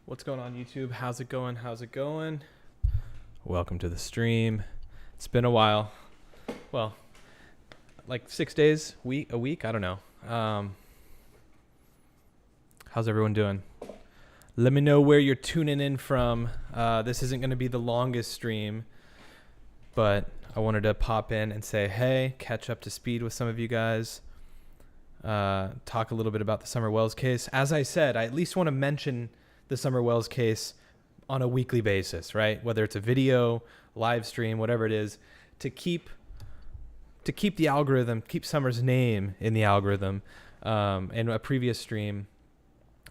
What's going on, YouTube? How's it going? How's it going? Welcome to the stream. It's been a while. Well, like 6 days, a week. I don't know. How's everyone doing? Let me know where you're tuning in from. This isn't going to be the longest stream, but I wanted to pop in and say, hey, catch up to speed with some of you guys. Talk a little bit about the Summer Wells case. As I said, I at least want to mention the Summer Wells case on a weekly basis, right? Whether it's a video, live stream, whatever it is, to keep the algorithm, keep Summer's name in the algorithm. In a previous stream,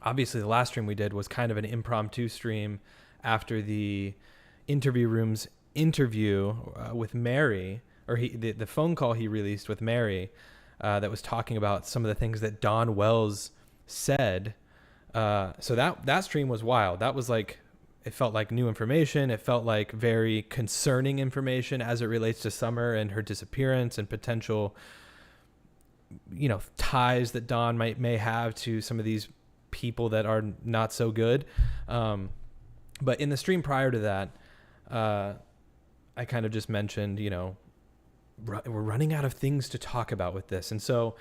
obviously the last stream we did was kind of an impromptu stream after the interview room's interview with Mary, or the phone call he released with Mary that was talking about some of the things that Don Wells said. So that stream was wild. That was like, it felt like new information. It felt like very concerning information as it relates to Summer and her disappearance and potential, ties that Don may have to some of these people that are not so good. But in the stream prior to that, I kind of just mentioned, we're running out of things to talk about with this. And so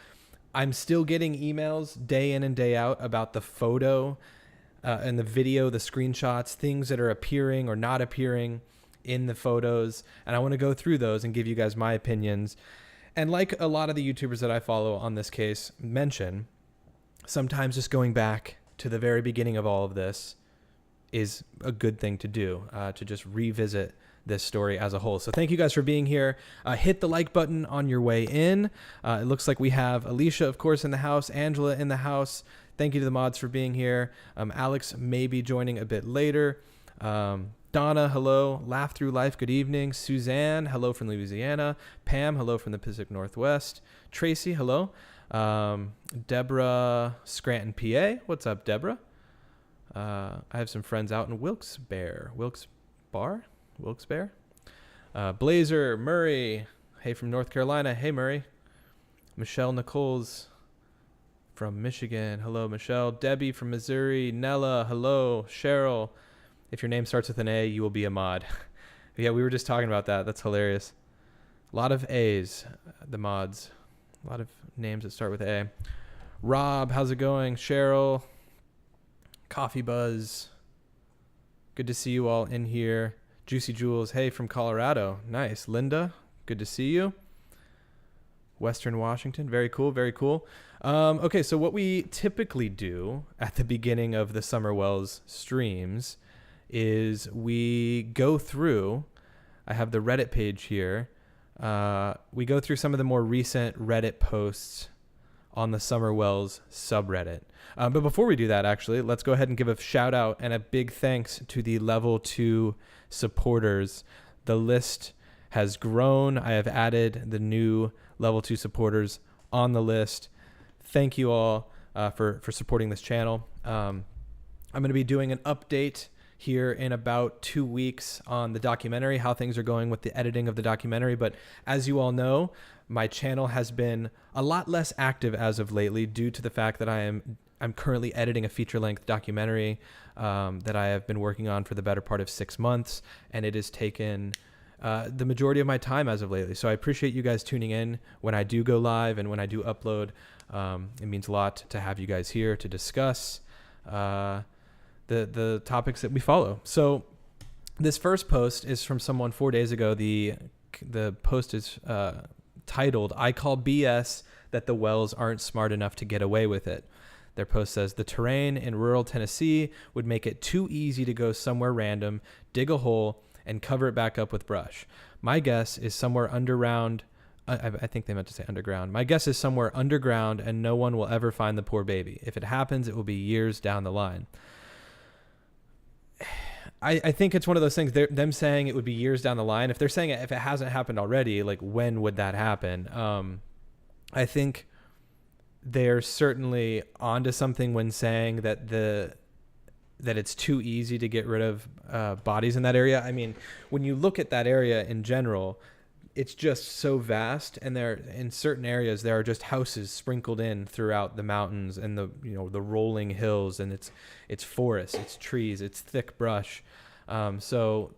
I'm still getting emails day in and day out about the photo and the video, the screenshots, things that are appearing or not appearing in the photos. And I want to go through those and give you guys my opinions. And like a lot of the YouTubers that I follow on this case mention, sometimes just going back to the very beginning of all of this is a good thing to do, to just revisit this story as a whole. So thank you guys for being here. Hit the like button on your way in. It looks like we have Alicia, of course, in the house, Angela in the house. Thank you to the mods for being here. Alex may be joining a bit later. Donna, hello. Laugh Through Life, good evening. Suzanne, hello from Louisiana. Pam, hello from the Pacific Northwest. Tracy, hello. Deborah, Scranton, PA. What's up, Deborah? I have some friends out in Wilkes-Barre. Blazer, Murray, hey from North Carolina. Hey, Murray. Michelle Nichols from Michigan. Hello, Michelle. Debbie from Missouri. Nella, hello. Cheryl, if your name starts with an A, you will be a mod. Yeah, we were just talking about that. That's hilarious. A lot of A's, the mods. A lot of names that start with A. Rob, how's it going? Cheryl, Coffee Buzz. Good to see you all in here. Juicy Jules, hey, from Colorado. Nice. Linda, good to see you. Western Washington, very cool, very cool. Okay, so what we typically do at the beginning of the Summer Wells streams is we go through, I have the Reddit page here. We go through some of the more recent Reddit posts on the Summer Wells subreddit. But before we do that, actually, let's go ahead and give a shout out and a big thanks to the level 2 supporters. The list has grown. I have added the new level 2 supporters on the list. Thank you all for supporting this channel. I'm going to be doing an update here in about 2 weeks on the documentary, how things are going with the editing of the documentary. But as you all know, my channel has been a lot less active as of lately due to the fact that I'm currently editing a feature-length documentary that I have been working on for the better part of 6 months, and it has taken the majority of my time as of lately. So I appreciate you guys tuning in when I do go live and when I do upload. It means a lot to have you guys here to discuss the topics that we follow. So this first post is from someone 4 days ago. The post is titled, "I call BS that the Wells aren't smart enough to get away with it." Their post says, "The terrain in rural Tennessee would make it too easy to go somewhere random, dig a hole, and cover it back up with brush. My guess is somewhere underground." I think they meant to say underground. "My guess is somewhere underground, and no one will ever find the poor baby. If it happens, it will be years down the line." I think it's one of those things, them saying it would be years down the line. If they're saying it, if it hasn't happened already, like, when would that happen? I think they're certainly onto something when saying that it's too easy to get rid of bodies in that area. I mean, when you look at that area in general, it's just so vast, and there in certain areas there are just houses sprinkled in throughout the mountains and the the rolling hills, and it's forest, it's trees, it's thick brush. So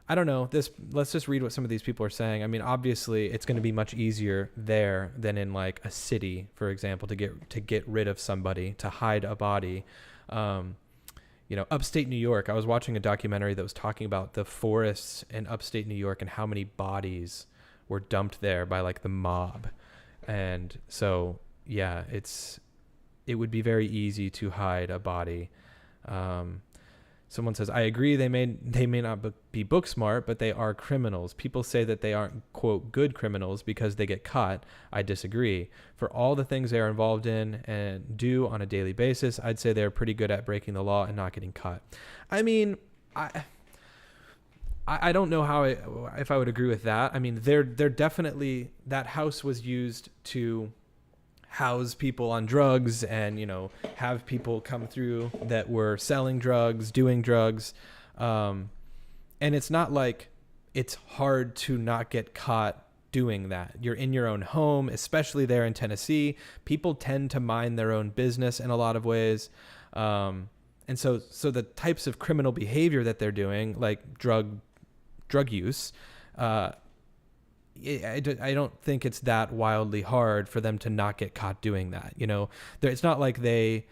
I don't know. Let's just read what some of these people are saying. I mean, obviously, it's going to be much easier there than in like a city, for example, to get rid of somebody, to hide a body. Upstate New York. I was watching a documentary that was talking about the forests in upstate New York and how many bodies were dumped there by like the mob. And so, yeah, it would be very easy to hide a body. Someone says, I agree, they may not be book smart, but they are criminals. People say that they aren't, quote, good criminals because they get caught. I disagree. For all the things they are involved in and do on a daily basis, I'd say they're pretty good at breaking the law and not getting caught. I mean, I don't know if I would agree with that. I mean, they're definitely, that house was used to house people on drugs and, have people come through that were selling drugs, doing drugs. And it's not like it's hard to not get caught doing that. You're in your own home, especially there in Tennessee. People tend to mind their own business in a lot of ways. And so the types of criminal behavior that they're doing, like drug use, I don't think it's that wildly hard for them to not get caught doing that. It's not like the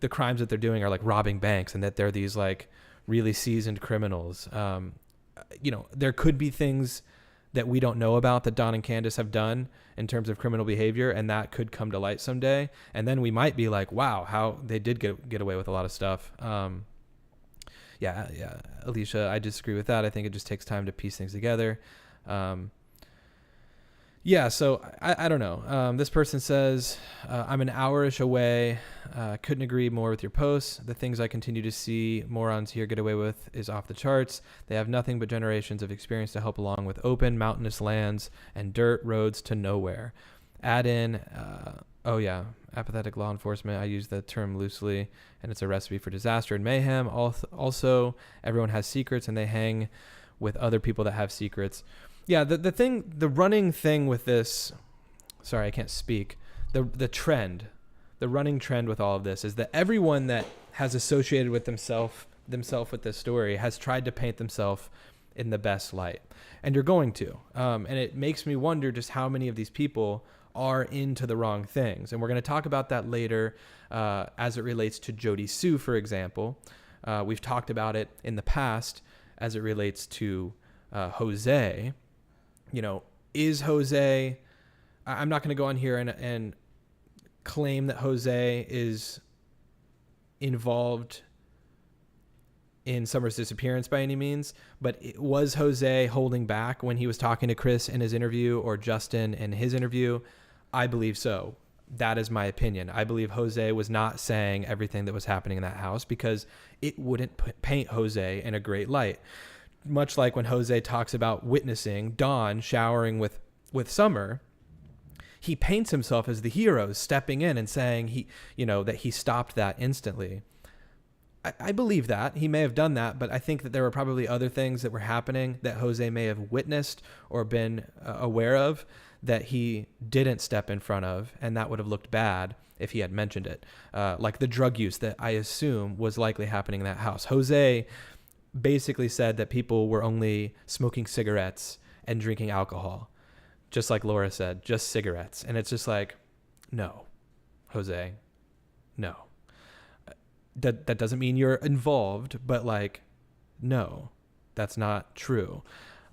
crimes that they're doing are like robbing banks and that they're these like really seasoned criminals. There could be things that we don't know about that Don and Candace have done in terms of criminal behavior, and that could come to light someday. And then we might be like, wow, how they did get away with a lot of stuff. Yeah, Alicia, I disagree with that. I think it just takes time to piece things together. So I don't know. This person says, I'm an hour-ish away. Couldn't agree more with your posts. The things I continue to see morons here get away with is off the charts. They have nothing but generations of experience to help along with open, mountainous lands and dirt roads to nowhere. Add in, apathetic law enforcement. I use the term loosely, and it's a recipe for disaster and mayhem. Also, everyone has secrets, and they hang with other people that have secrets. Yeah, the running thing with this, sorry, I can't speak. The running trend with all of this is that everyone that has associated with themselves with this story has tried to paint themselves in the best light. And you're going to. And it makes me wonder just how many of these people are into the wrong things. And we're going to talk about that later as it relates to Jody Sue, for example. We've talked about it in the past as it relates to Jose. Is Jose... I'm not going to go on here and claim that Jose is involved in Summer's disappearance by any means, but was Jose holding back when he was talking to Chris in his interview or Justin in his interview? I believe so. That is my opinion. I believe Jose was not saying everything that was happening in that house because it wouldn't paint Jose in a great light. Much like when Jose talks about witnessing Dawn showering with Summer, he paints himself as the hero stepping in and saying that he stopped that instantly. I believe that. He may have done that, but I think that there were probably other things that were happening that Jose may have witnessed or been aware of that he didn't step in front of, and that would have looked bad if he had mentioned it. Like the drug use that I assume was likely happening in that house. Jose basically said that people were only smoking cigarettes and drinking alcohol. Just like Laura said, just cigarettes. And it's just like, no, Jose, no. That doesn't mean you're involved, but like, no, that's not true.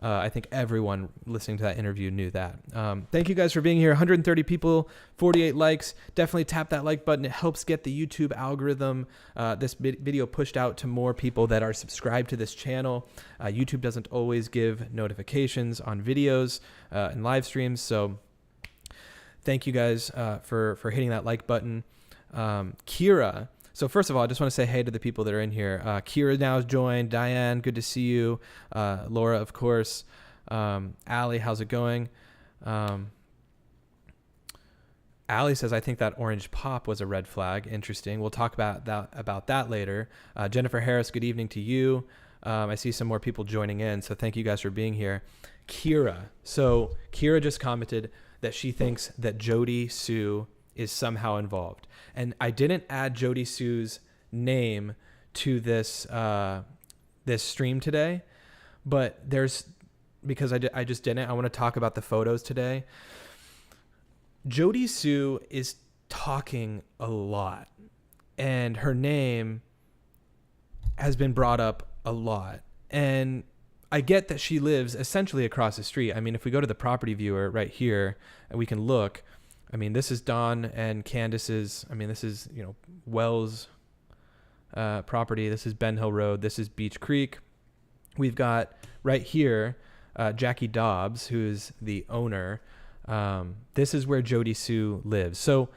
I think everyone listening to that interview knew that. Thank you guys for being here. 130 people, 48 likes. Definitely tap that like button. It helps get the YouTube algorithm, this video pushed out to more people that are subscribed to this channel. YouTube doesn't always give notifications on videos and live streams. So thank you guys for hitting that like button. Kira. So first of all, I just want to say hey to the people that are in here. Kira now has joined. Diane, good to see you. Laura, of course. Allie, how's it going? Allie says, I think that orange pop was a red flag. Interesting. We'll talk about that later. Jennifer Harris, good evening to you. I see some more people joining in, so thank you guys for being here. Kira. So Kira just commented that she thinks that Jody Sue is somehow involved. And I didn't add Jody Sue's name to this this stream today, but because I just didn't. I want to talk about the photos today. Jody Sue is talking a lot, and her name has been brought up a lot. And I get that she lives essentially across the street. I mean, if we go to the property viewer right here and we can look, I mean, this is Dawn and Candace's, I mean, this is, Wells property. This is Ben Hill Road. This is Beach Creek. We've got right here, Jackie Dobbs, who's the owner. This is where Jody Sue lives. So,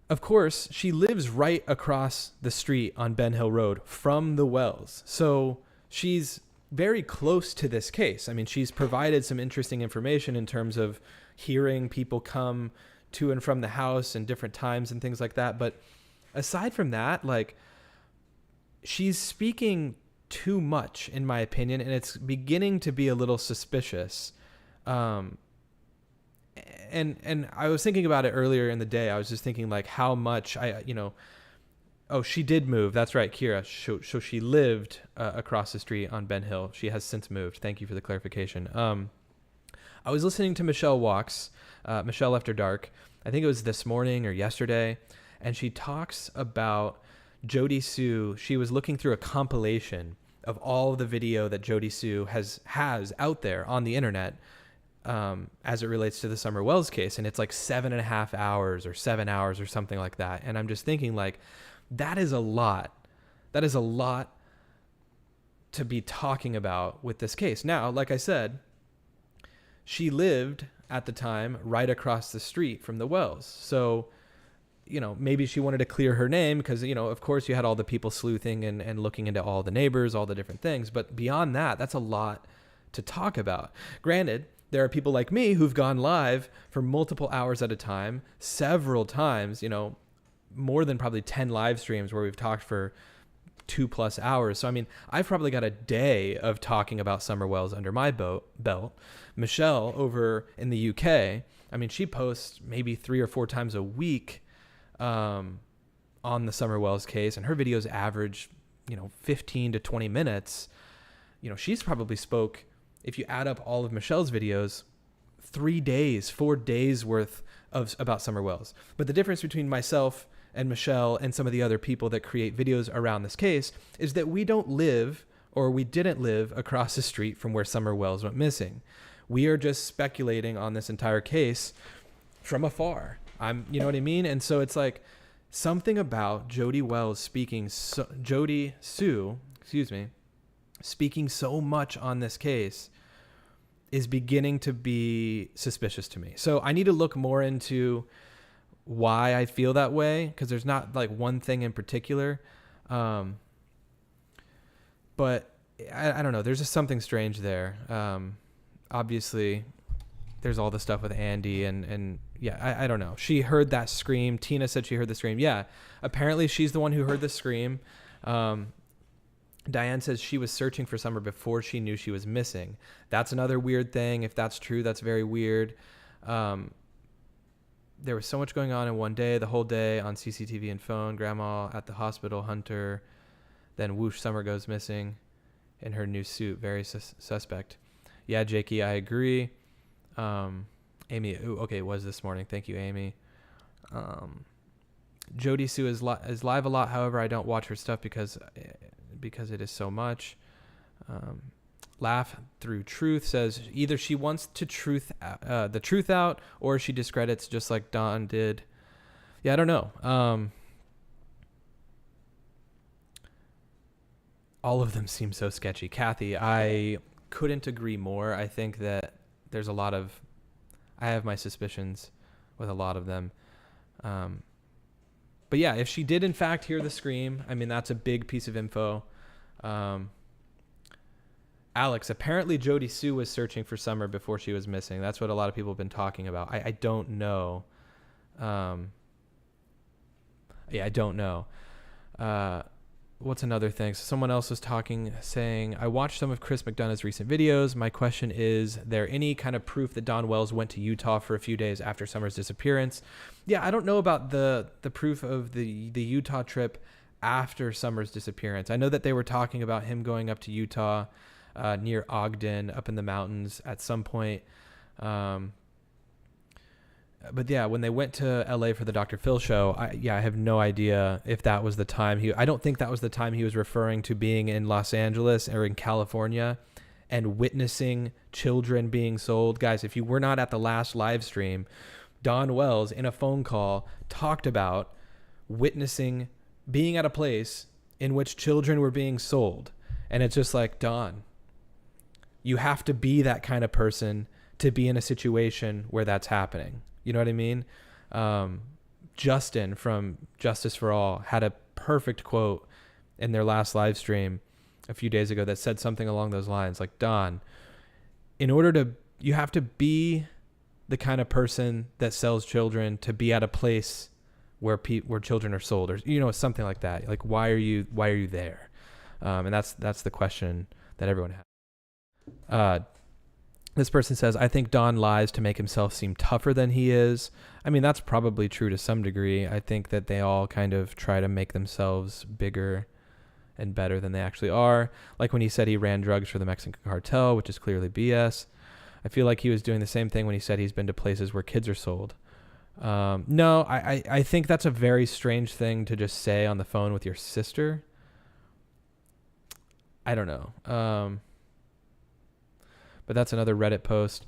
of course, she lives right across the street on Ben Hill Road from the Wells. So she's very close to this case. I mean, she's provided some interesting information in terms of hearing people come to and from the house and different times and things like that. But aside from that, like, she's speaking too much, in my opinion, and it's beginning to be a little suspicious. And I was thinking about it earlier in the day. I was just thinking, like, how much oh, she did move. That's right, Kira. So she lived across the street on Ben Hill. She has since moved. Thank you for the clarification. I was listening to Michelle Walks, Michelle After Dark. I think it was this morning or yesterday. And she talks about Jody Sue. She was looking through a compilation of all the video that Jody Sue has out there on the internet, as it relates to the Summer Wells case. And it's like 7.5 hours or 7 hours or something like that. And I'm just thinking, like, that is a lot. That is a lot to be talking about with this case. Now, like I said, she lived at the time right across the street from the Wells. So, maybe she wanted to clear her name because, of course you had all the people sleuthing and looking into all the neighbors, all the different things. But beyond that, that's a lot to talk about. Granted, there are people like me who've gone live for multiple hours at a time, several times, more than probably 10 live streams where we've talked for 2+ hours. So, I mean, I've probably got a day of talking about Summer Wells under my belt. Michelle over in the UK, I mean, she posts maybe 3 or 4 times a week on the Summer Wells case, and her videos average, 15 to 20 minutes. She's probably spoke, if you add up all of Michelle's videos, 3 days, 4 days worth about Summer Wells. But the difference between myself and Michelle and some of the other people that create videos around this case is that we don't live, or we didn't live, across the street from where Summer Wells went missing. We are just speculating on this entire case from afar. You know what I mean? And so it's like something about Jody Sue, speaking so much on this case is beginning to be suspicious to me. So I need to look more into why I feel that way, because there's not like one thing in particular. But I don't know. There's just something strange there. Obviously, there's all the stuff with Andy and yeah, I don't know. She heard that scream. Tina said she heard the scream. Yeah, apparently she's the one who heard the scream. Diane says she was searching for Summer before she knew she was missing. That's another weird thing. If that's true, that's very weird. There was so much going on in one day, the whole day on CCTV and phone. Grandma at the hospital, Hunter. Then whoosh, Summer goes missing in her new suit. Very suspect. Yeah, Jakey, I agree. Amy, okay, it was this morning. Thank you, Amy. Jody Sue is live a lot. However, I don't watch her stuff because it is so much. Laugh Through Truth says either she wants to the truth out, or she discredits just like Dawn did. Yeah, I don't know. All of them seem so sketchy. Kathy, I couldn't agree more. I think that there's I have my suspicions with a lot of them. But yeah, if she did in fact hear the scream, I mean, that's a big piece of info. Alex, apparently Jody Sue was searching for Summer before she was missing. That's what a lot of people have been talking about. I don't know. Yeah, I don't know. what's another thing? So someone else was talking, saying, I watched some of Chris McDonough's recent videos. My question is there any kind of proof that Don Wells went to Utah for a few days after Summer's disappearance? Yeah, I don't know about the proof of the Utah trip after Summer's disappearance. I know that they were talking about him going up to Utah near Ogden, up in the mountains at some point. But yeah, when they went to LA for the Dr. Phil show, I have no idea if that was the time I don't think that was the time he was referring to being in Los Angeles or in California and witnessing children being sold. Guys, if you were not at the last live stream, Don Wells in a phone call talked about witnessing being at a place in which children were being sold. And it's just like, Don, you have to be that kind of person to be in a situation where that's happening. You know what I mean? Justin from Justice for All had a perfect quote in their last live stream a few days ago that said something along those lines. Like, Don, you have to be the kind of person that sells children to be at a place where children are sold, or, something like that. Like, why are you there? And that's the question that everyone has. This person says, I think Don lies to make himself seem tougher than he is. I mean, that's probably true to some degree. I think that they all kind of try to make themselves bigger and better than they actually are. Like when he said he ran drugs for the Mexican cartel, which is clearly BS. I feel like he was doing the same thing when he said he's been to places where kids are sold. No, I think that's a very strange thing to just say on the phone with your sister. I don't know. But that's another Reddit post.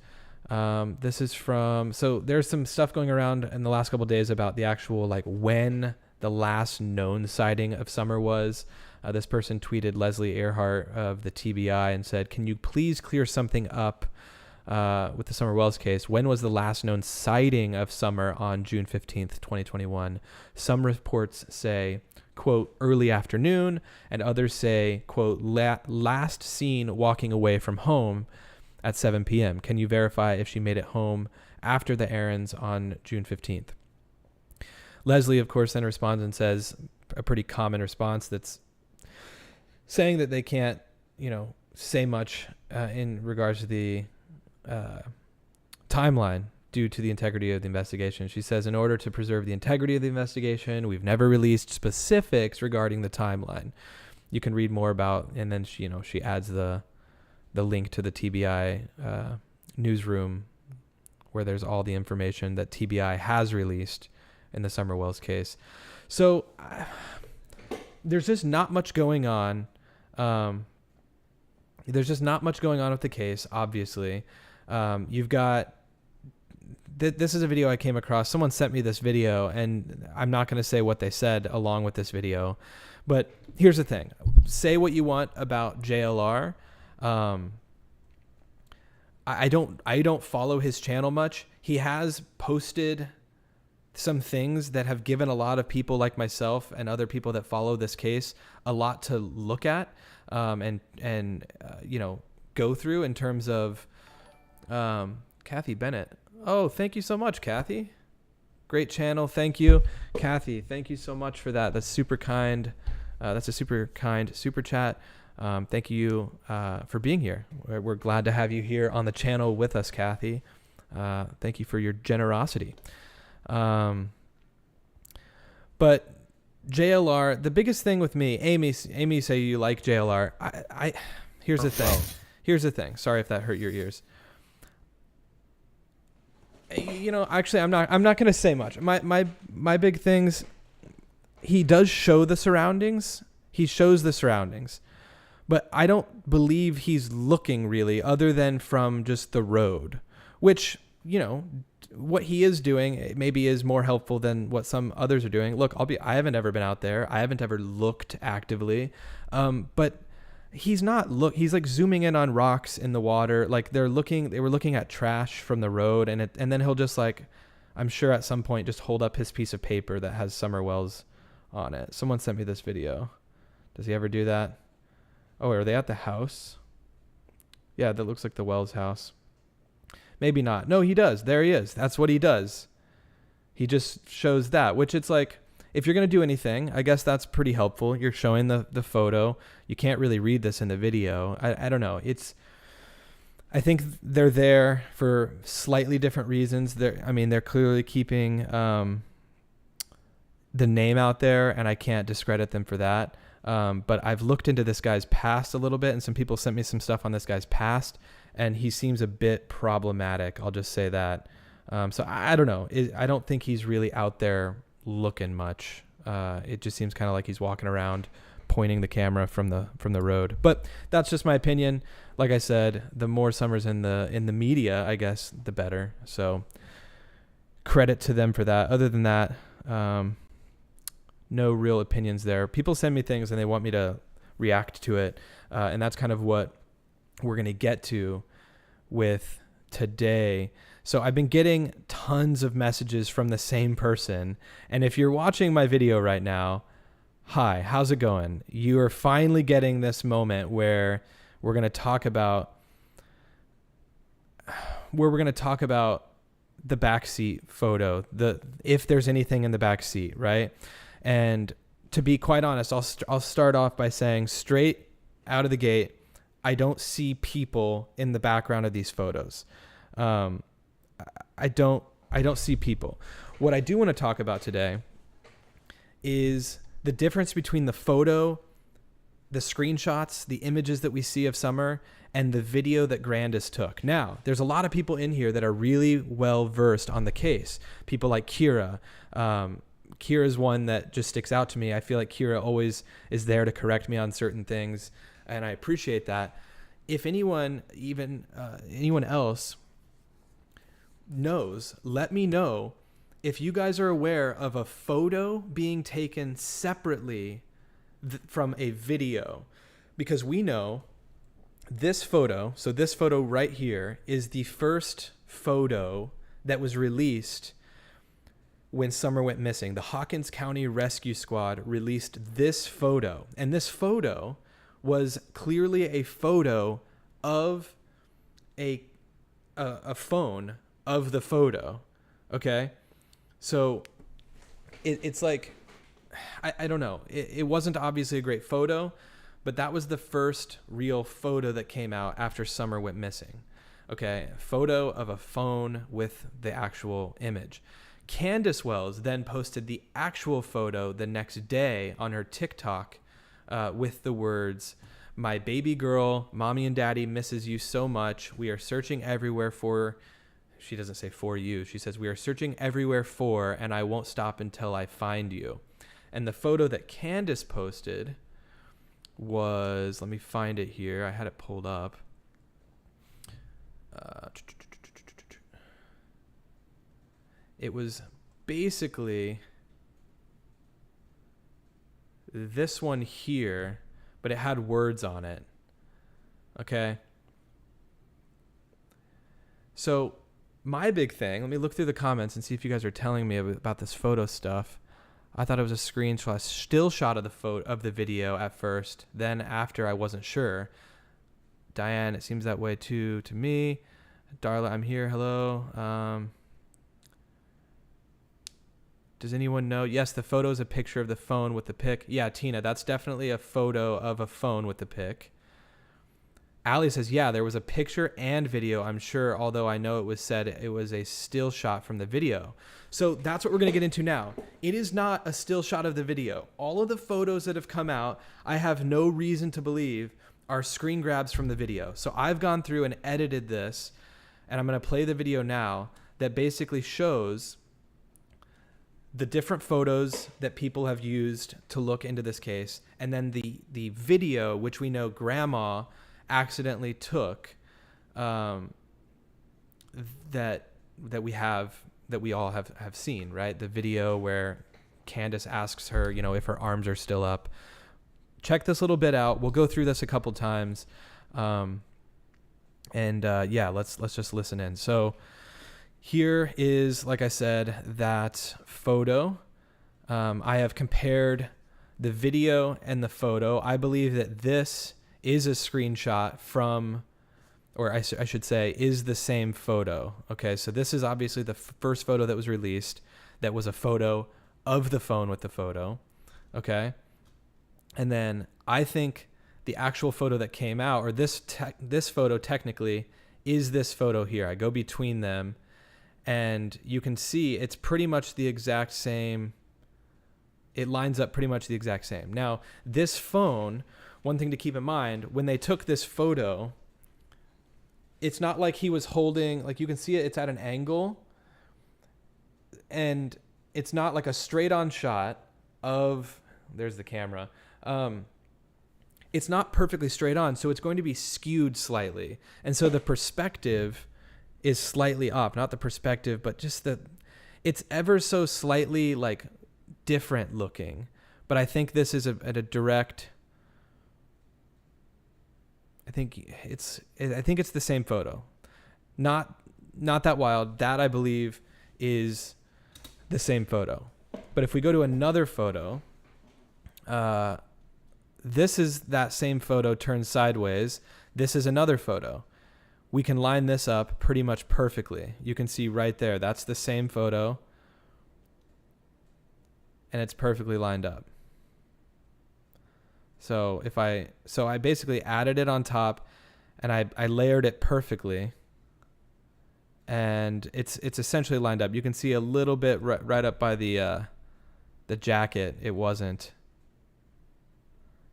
This is so there's some stuff going around in the last couple of days about the actual, like, when the last known sighting of Summer was. This person tweeted Leslie Earhart of the TBI and said, can you please clear something up with the Summer Wells case? When was the last known sighting of Summer on June 15th, 2021? Some reports say, quote, early afternoon, and others say, quote, last seen walking away from home at 7 p.m. Can you verify if she made it home after the errands on June 15th? Leslie, of course, then responds and says a pretty common response that's saying that they can't, say much in regards to the timeline due to the integrity of the investigation. She says, in order to preserve the integrity of the investigation, we've never released specifics regarding the timeline. You can read more about, and then she adds the link to the TBI newsroom where there's all the information that TBI has released in the Summer Wells case. So there's just not much going on. There's just not much going on with the case, obviously. You've got... This is a video I came across. Someone sent me this video, and I'm not going to say what they said along with this video. But here's the thing. Say what you want about JLR. I don't follow his channel much. He has posted some things that have given a lot of people like myself and other people that follow this case a lot to look at, and go through in terms of, Kathy Bennett. Oh, thank you so much, Kathy. Great channel. Thank you, Kathy. Thank you so much for that. That's super kind. That's a super kind super chat. Thank you for being here. We're glad to have you here on the channel with us, Kathy. Thank you for your generosity. But JLR, the biggest thing with me, Amy, say you like JLR. Here's the thing. Here's the thing. Sorry if that hurt your ears. Actually, I'm not going to say much. My big things, he does show the surroundings. He shows the surroundings. But I don't believe he's looking really other than from just the road, which, what he is doing maybe is more helpful than what some others are doing. Look, I haven't ever been out there. I haven't ever looked actively. But he's like zooming in on rocks in the water. Like they were looking at trash from the road, and then he'll just, like, I'm sure at some point just hold up his piece of paper that has Summer Wells on it. Someone sent me this video. Does he ever do that? Oh, are they at the house? Yeah, that looks like the Wells house. Maybe not. No, he does. There he is. That's what he does. He just shows that, which it's like, if you're going to do anything, I guess that's pretty helpful. You're showing the photo. You can't really read this in the video. I don't know. I think they're there for slightly different reasons. They're clearly keeping the name out there, and I can't discredit them for that. But I've looked into this guy's past a little bit, and some people sent me some stuff on this guy's past, and he seems a bit problematic. I'll just say that. So I don't know. I don't think he's really out there looking much. It just seems kind of like he's walking around pointing the camera from the road. But that's just my opinion. Like I said, the more Summers in the media, I guess, the better. So credit to them for that. Other than that, no real opinions there. People send me things and they want me to react to it. And that's kind of what we're going to get to with today. So I've been getting tons of messages from the same person. And if you're watching my video right now, hi, how's it going? You are finally getting this moment where we're going to talk about the backseat photo, if there's anything in the backseat, right? And to be quite honest, I'll start off by saying straight out of the gate, I don't see people in the background of these photos. I don't see people. What I do want to talk about today is the difference between the photo, the screenshots, the images that we see of Summer, and the video that Grandis took. Now, there's a lot of people in here that are really well versed on the case. People like Kira. Kira's one that just sticks out to me. I feel like Kira always is there to correct me on certain things, and I appreciate that. If anyone, even anyone else knows, let me know if you guys are aware of a photo being taken separately from a video, because we know this photo, so this photo right here is the first photo that was released when Summer went missing. The Hawkins County Rescue Squad released this photo, and this photo was clearly a photo of a phone of the photo. Okay, so it's like, I don't know. It wasn't obviously a great photo, but that was the first real photo that came out after Summer went missing. Okay, a photo of a phone with the actual image. Candace Wells then posted the actual photo the next day on her TikTok with the words, "My baby girl, mommy and daddy misses you so much. We are searching everywhere for," she doesn't say for you, she says, "We are searching everywhere for, and I won't stop until I find you." And the photo that Candace posted was, let me find it here. I had it pulled up. It was basically this one here, but it had words on it. Okay. So my big thing, let me look through the comments and see if you guys are telling me about this photo stuff. I thought it was a screenshot, still shot of the photo of the video at first. Then after, I wasn't sure. Diane, it seems that way too to me. Darla, I'm here. Hello. Does anyone know? Yes, the photo is a picture of the phone with the pic. Yeah, Tina, that's definitely a photo of a phone with the pic. Allie says, yeah, there was a picture and video, I'm sure, although I know it was said it was a still shot from the video. So that's what we're going to get into now. It is not a still shot of the video. All of the photos that have come out, I have no reason to believe are screen grabs from the video. So I've gone through and edited this, and I'm going to play the video now that basically shows the different photos that people have used to look into this case, and then the video, which we know Grandma accidentally took, that we all have seen, right? The video where Candace asks her, if her arms are still up. Check this little bit out. We'll go through this a couple times, let's just listen in. So here is, like I said, that photo. I have compared the video and the photo. I believe that this is a screenshot from, or I should say, is the same photo. Okay, so this is obviously the first photo that was released that was a photo of the phone with the photo. Okay. And then I think the actual photo that came out, or this photo technically is this photo here. I go between them and you can see it's pretty much the exact same. It lines up pretty much the exact same. Now, this phone, one thing to keep in mind, when they took this photo, it's not like he was holding, like you can see it, it's at an angle, and it's not like a straight on shot of, there's the camera. It's not perfectly straight on, so it's going to be skewed slightly. And so the perspective is slightly up, not the perspective, but just it's ever so slightly like different looking. But I think this is at a direct, I think it's the same photo. Not that wild. That I believe is the same photo. But if we go to another photo, this is that same photo turned sideways. This is another photo. We can line this up pretty much perfectly. You can see right there, that's the same photo. And it's perfectly lined up. So I basically added it on top and I layered it perfectly. And it's essentially lined up. You can see a little bit right up by the jacket. It wasn't.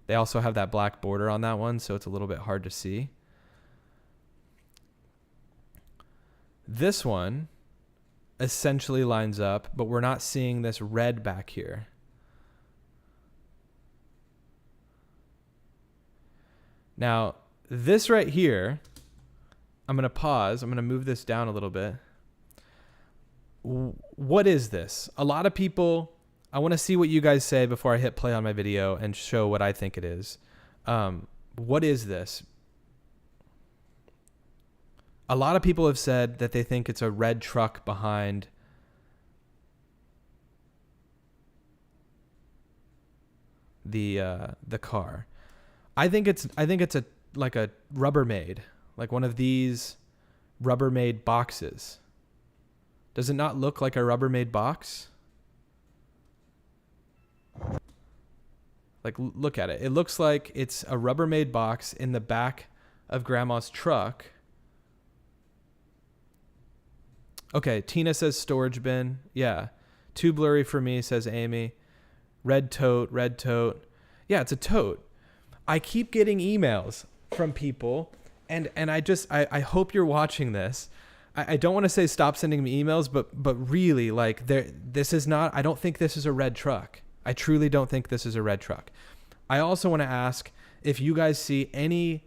They also have that black border on that one, so it's a little bit hard to see. This one essentially lines up, but we're not seeing this red back here. Now, this right here, I'm going to pause. I'm going to move this down a little bit. What is this? A lot of people, I want to see what you guys say before I hit play on my video and show what I think it is. What is this? A lot of people have said that they think it's a red truck behind the car. I think it's like a Rubbermaid, like one of these Rubbermaid boxes. Does it not look like a Rubbermaid box? Like, look at it. It looks like it's a Rubbermaid box in the back of Grandma's truck. Okay, Tina says storage bin. Yeah. Too blurry for me, says Amy. Red tote, red tote. Yeah, it's a tote. I keep getting emails from people, and I hope you're watching this. I don't want to say stop sending me emails, but really, like, this is not, I don't think this is a red truck. I truly don't think this is a red truck. I also want to ask if you guys see any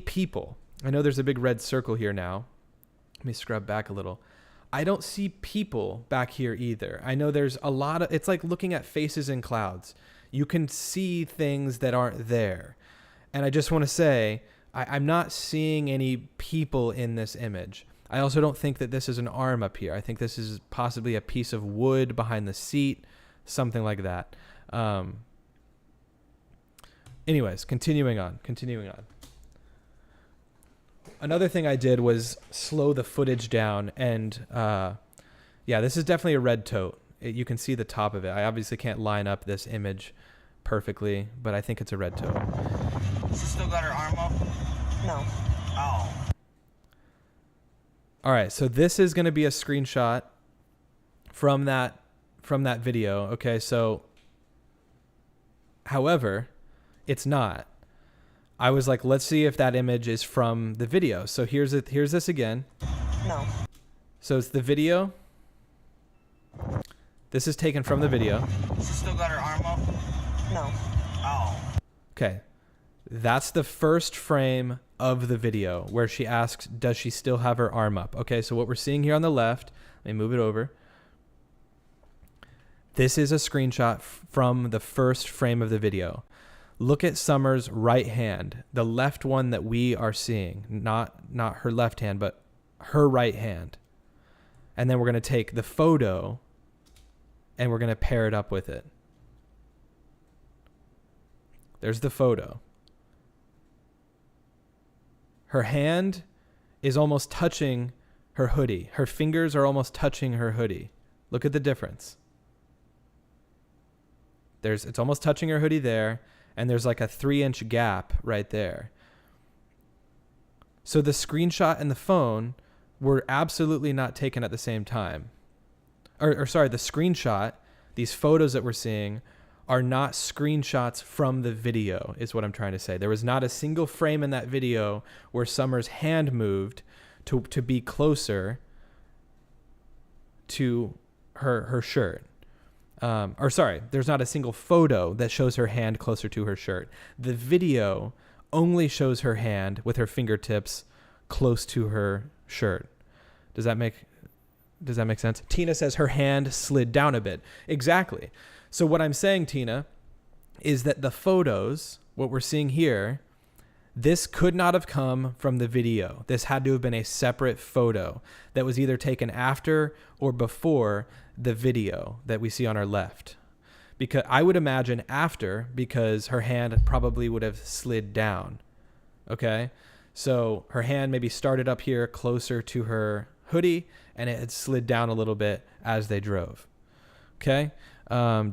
people. I know there's a big red circle here now. Let me scrub back a little. I don't see people back here either. I know there's a lot of, it's like looking at faces in clouds. You can see things that aren't there. And I just want to say, I'm not seeing any people in this image. I also don't think that this is an arm up here. I think this is possibly a piece of wood behind the seat, something like that. Anyways, continuing on. Another thing I did was slow the footage down, and yeah, this is definitely a red tote. You can see the top of it. I obviously can't line up this image perfectly, but I think it's a red tote. She still got her arm up? No. Oh. All right, so this is going to be a screenshot from that video. Okay, so however, it's not. I was like, let's see if that image is from the video. So here's this again. No. So it's the video. This is taken from the video. She still got her arm up? No. Oh. Okay. That's the first frame of the video where she asks, does she still have her arm up? Okay, so what we're seeing here on the left, let me move it over. This is a screenshot from the first frame of the video. Look at Summer's right hand, the left one that we are seeing, not her left hand, but her right hand. And then we're going to take the photo and we're going to pair it up with it. There's the photo. Her hand is almost touching her hoodie. Her fingers are almost touching her hoodie. Look at the difference. It's almost touching her hoodie there, and there's like a 3-inch gap right there. So the screenshot and the phone were absolutely not taken at the same time. Or sorry, the screenshot, these photos that we're seeing are not screenshots from the video, is what I'm trying to say. There was not a single frame in that video where Summer's hand moved to be closer to her shirt. Or sorry, there's not a single photo that shows her hand closer to her shirt. The video only shows her hand with her fingertips close to her shirt. Does that make sense? Tina says her hand slid down a bit. Exactly. So what I'm saying, Tina, is that the photos, what we're seeing here, this could not have come from the video. This had to have been a separate photo that was either taken after or before the video that we see on our left. Because I would imagine after, because her hand probably would have slid down. Okay? So her hand maybe started up here closer to her hoodie, and it had slid down a little bit as they drove. Okay?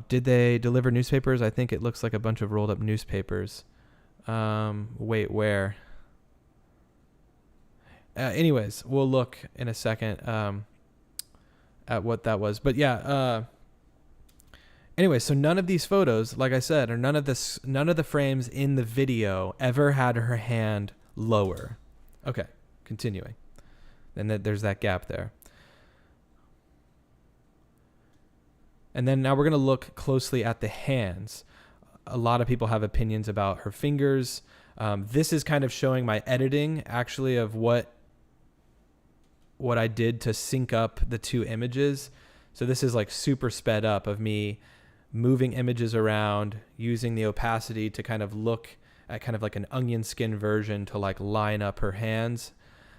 Did they deliver newspapers? I think it looks like a bunch of rolled up newspapers. Wait, where? Anyways, we'll look in a second at what that was. But yeah, anyway, so none of these photos, like I said, or none of the frames in the video ever had her hand lower. Okay, continuing. And then there's that gap there. And then now we're going to look closely at the hands. A lot of people have opinions about her fingers. This is kind of showing my editing, actually, of what I did to sync up the two images. So this is like super sped up of me moving images around, using the opacity to kind of look at kind of like an onion skin version to like line up her hands,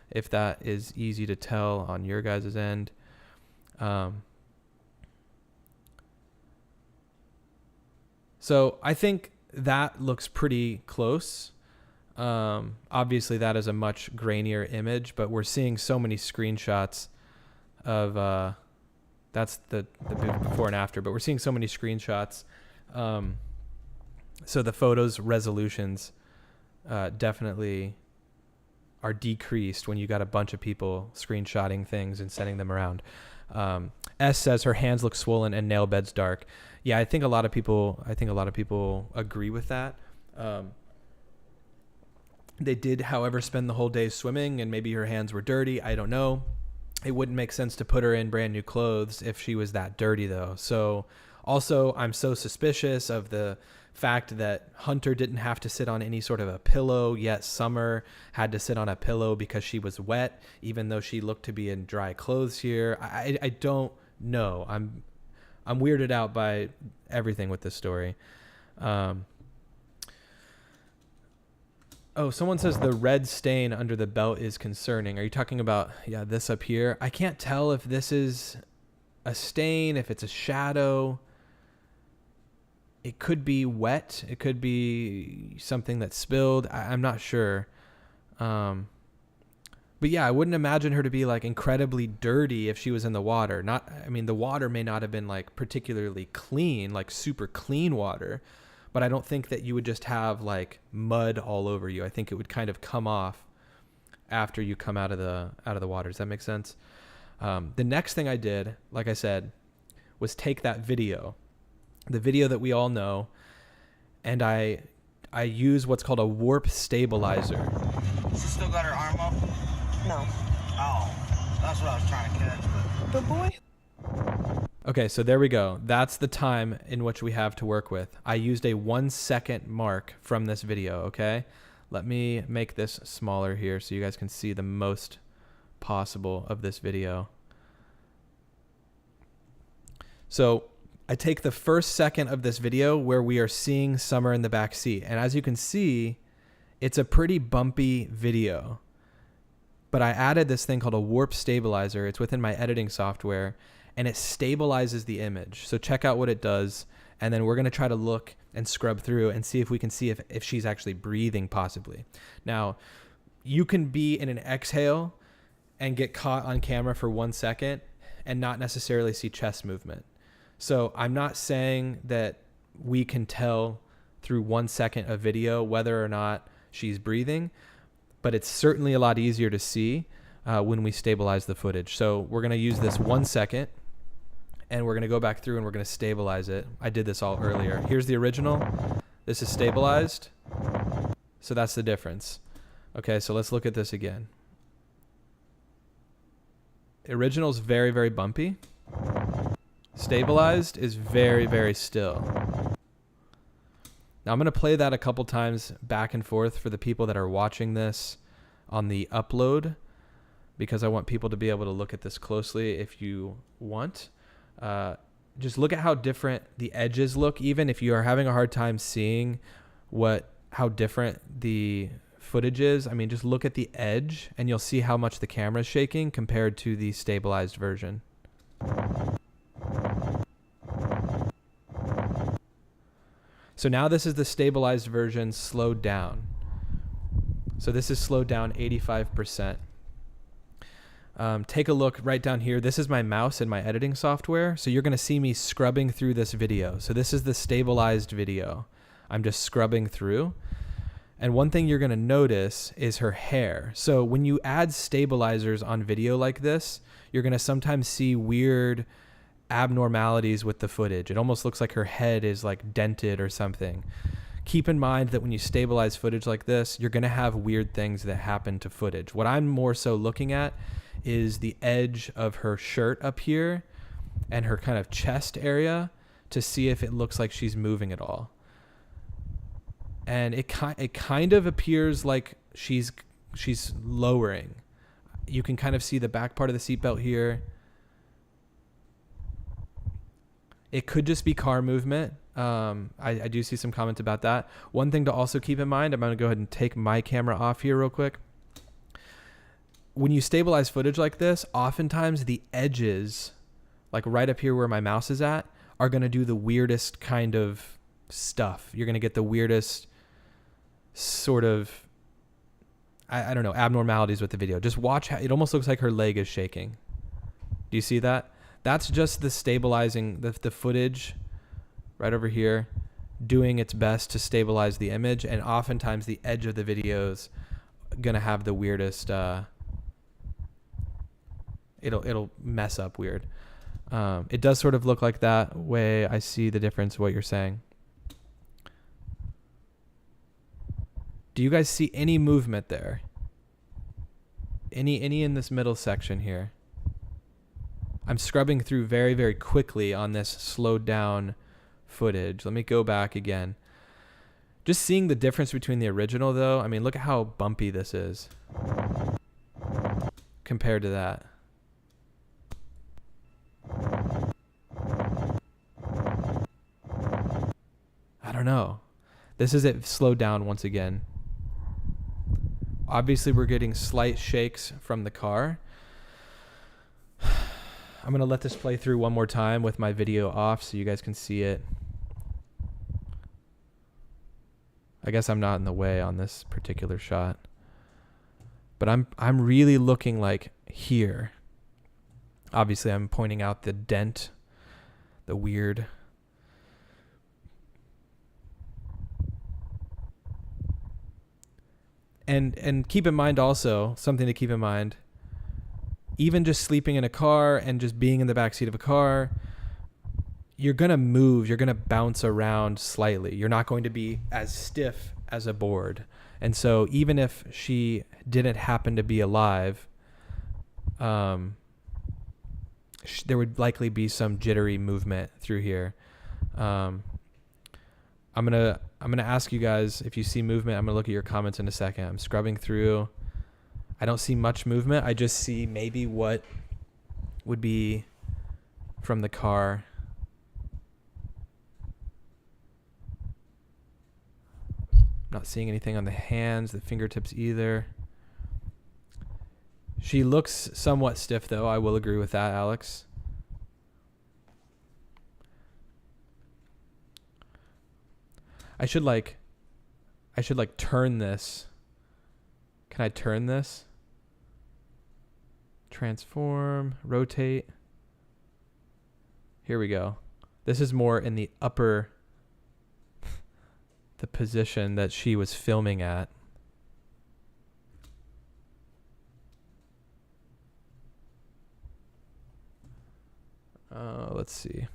if that is easy to tell on your guys' end. So I think that looks pretty close. Obviously that is a much grainier image, but we're seeing so many screenshots of, that's the before and after, but we're seeing so many screenshots. So the photos resolutions definitely are decreased when you got a bunch of people screenshotting things and sending them around. S says her hands look swollen and nail beds dark. Yeah, I think a lot of people agree with that. They did, however, spend the whole day swimming, and maybe her hands were dirty. I don't know. It wouldn't make sense to put her in brand new clothes if she was that dirty, though. So also, I'm so suspicious of the fact that Hunter didn't have to sit on any sort of a pillow, yet Summer had to sit on a pillow because she was wet, even though she looked to be in dry clothes here. I don't know. I'm weirded out by everything with this story. Oh, someone says the red stain under the belt is concerning. Are you talking about, this up here? I can't tell if this is a stain, if it's a shadow. It could be wet. It could be something that spilled. I'm not sure. But yeah, I wouldn't imagine her to be like incredibly dirty if she was in the water. The water may not have been like particularly clean, like super clean water, but I don't think that you would just have like mud all over you. I think it would kind of come off after you come out of the water. Does that make sense? The next thing I did, like I said, was take that video, the video that we all know, and I use what's called a warp stabilizer. She still got her arm up? No. Oh, that's what I was trying to catch. But boy. Okay, so there we go. That's the time in which we have to work with. I used a 1 second mark from this video, okay? Let me make this smaller here so you guys can see the most possible of this video. So I take the first second of this video where we are seeing Summer in the back seat. And as you can see, it's a pretty bumpy video. But I added this thing called a warp stabilizer. It's within my editing software, and it stabilizes the image. So check out what it does, and then we're going to try to look and scrub through and see if we can see if she's actually breathing possibly. Now, you can be in an exhale and get caught on camera for 1 second and not necessarily see chest movement. So I'm not saying that we can tell through 1 second of video whether or not she's breathing, but it's certainly a lot easier to see when we stabilize the footage. So we're going to use this 1 second, and we're going to go back through and we're going to stabilize it. I did this all earlier. Here's the original. This is stabilized. So that's the difference. Okay, so let's look at this again. The original is very, very bumpy. Stabilized is very, very still. Now I'm going to play that a couple times back and forth for the people that are watching this on the upload, because I want people to be able to look at this closely if you want. Just look at how different the edges look, even if you are having a hard time seeing how different the footage is. I mean, just look at the edge and you'll see how much the camera is shaking compared to the stabilized version. So now this is the stabilized version slowed down. So this is slowed down 85%. Take a look right down here. This is my mouse in my editing software. So you're going to see me scrubbing through this video. So this is the stabilized video. I'm just scrubbing through. And one thing you're going to notice is her hair. So when you add stabilizers on video like this, you're going to sometimes see weird abnormalities with the footage. It almost looks like her head is like dented or something. Keep in mind that when you stabilize footage like this, you're going to have weird things that happen to footage. What I'm more so looking at is the edge of her shirt up here and her kind of chest area to see if it looks like she's moving at all. And it kind of appears like she's lowering. You can kind of see the back part of the seatbelt here. It could just be car movement. I do see some comments about that. One thing to also keep in mind, I'm going to go ahead and take my camera off here real quick. When you stabilize footage like this, oftentimes the edges, like right up here where my mouse is at, are going to do the weirdest kind of stuff. You're going to get the weirdest sort of, I don't know, abnormalities with the video. Just watch how it almost looks like her leg is shaking. Do you see that? That's just the stabilizing the footage right over here doing its best to stabilize the image, and oftentimes the edge of the video's gonna have the weirdest it'll mess up weird. It does sort of look like that way. I see the difference what you're saying. Do you guys see any movement there? Any in this middle section here? I'm scrubbing through very, very quickly on this slowed down footage. Let me go back again. Just seeing the difference between the original though. I mean, look at how bumpy this is compared to that. I don't know. This is it slowed down once again. Obviously, we're getting slight shakes from the car. I'm going to let this play through one more time with my video off so you guys can see it. I guess I'm not in the way on this particular shot. But I'm really looking like here. Obviously, I'm pointing out the dent, the weird. And keep in mind also, something to keep in mind, even just sleeping in a car and just being in the backseat of a car, you're going to move, you're going to bounce around slightly. You're not going to be as stiff as a board. And so even if she didn't happen to be alive, there would likely be some jittery movement through here. I'm gonna ask you guys if you see movement. I'm gonna look at your comments in a second. I'm scrubbing through. I don't see much movement. I just see maybe what would be from the car. Not seeing anything on the hands, the fingertips either. She looks somewhat stiff though. I will agree with that, Alex. I should turn this. Can I turn this? Transform, rotate. Here we go. This is more in the upper the position that she was filming at. Let's see.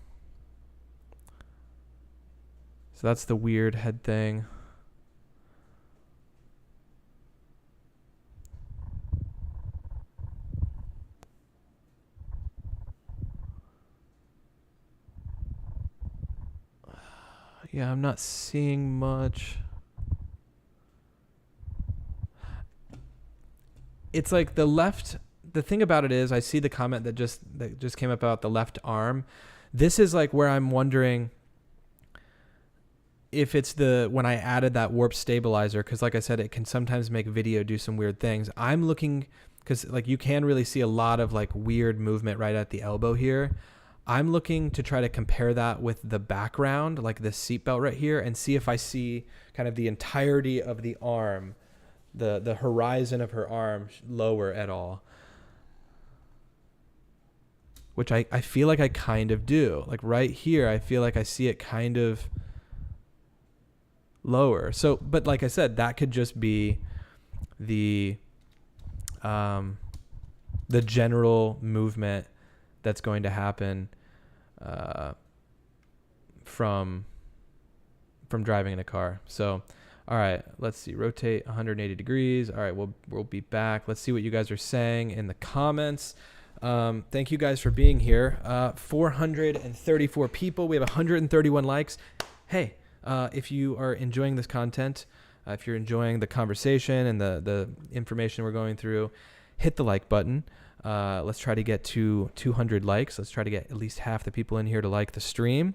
So that's the weird head thing. Yeah, I'm not seeing much. It's like the left. The thing about it is, I see the comment that just came up about the left arm. This is like where I'm wondering if it's when I added that warp stabilizer, because like I said, it can sometimes make video do some weird things. I'm looking, because like you can really see a lot of like weird movement right at the elbow here. I'm looking to try to compare that with the background, like this seatbelt right here, and see if I see kind of the entirety of the arm, the horizon of her arm lower at all. Which I feel like I kind of do. Like right here, I feel like I see it kind of lower. So, but like I said, that could just be the general movement that's going to happen from driving in a car. So, all right, let's see. Rotate 180 degrees. All right, we'll be back. Let's see what you guys are saying in the comments. Thank you guys for being here. 434 people. We have 131 likes. Hey, if you are enjoying this content, if you're enjoying the conversation and the information we're going through, hit the like button. Let's try to get to 200 likes. Let's try to get at least half the people in here to like the stream.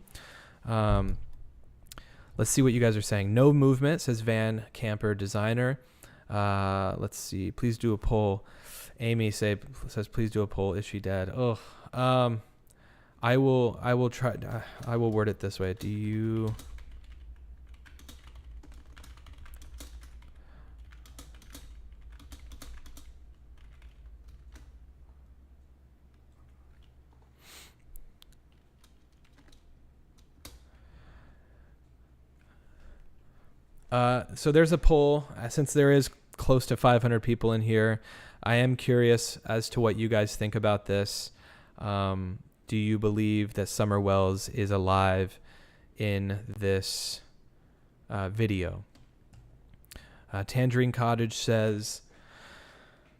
Let's see what you guys are saying. No movement, says Van Camper Designer. Let's see. Please do a poll. Amy says, please do a poll. Is she dead? Oh, I will try. I will word it this way. Do you... So there's a poll. Since there is close to 500 people in here, I am curious as to what you guys think about this. Do you believe that Summer Wells is alive in this video? Tangerine Cottage says,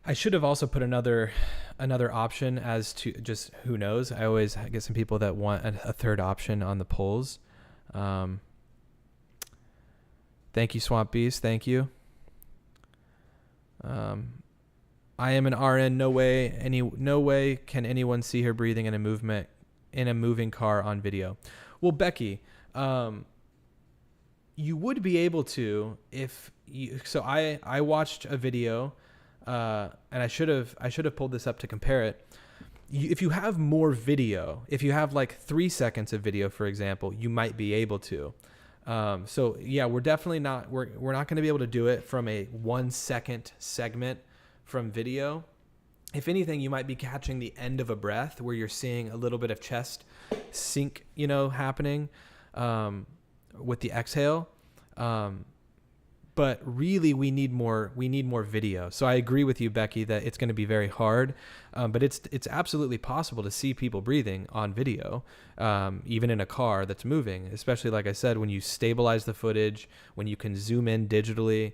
I should have also put another option as to just who knows. I always get some people that want a third option on the polls. Thank you, Swamp Beast. Thank you. I am an RN. No way can anyone see her breathing in a moving car on video. Well, Becky, you would be able to if you. So I watched a video, and I should have pulled this up to compare it. If you have more video, if you have like 3 seconds of video, for example, you might be able to. So yeah, we're definitely not, we're not going to be able to do it from a 1 second segment from video. If anything, you might be catching the end of a breath where you're seeing a little bit of chest sink, happening, with the exhale. But really we need more video. So I agree with you, Becky, that it's going to be very hard. But it's absolutely possible to see people breathing on video, even in a car that's moving, especially like I said, when you stabilize the footage, when you can zoom in digitally.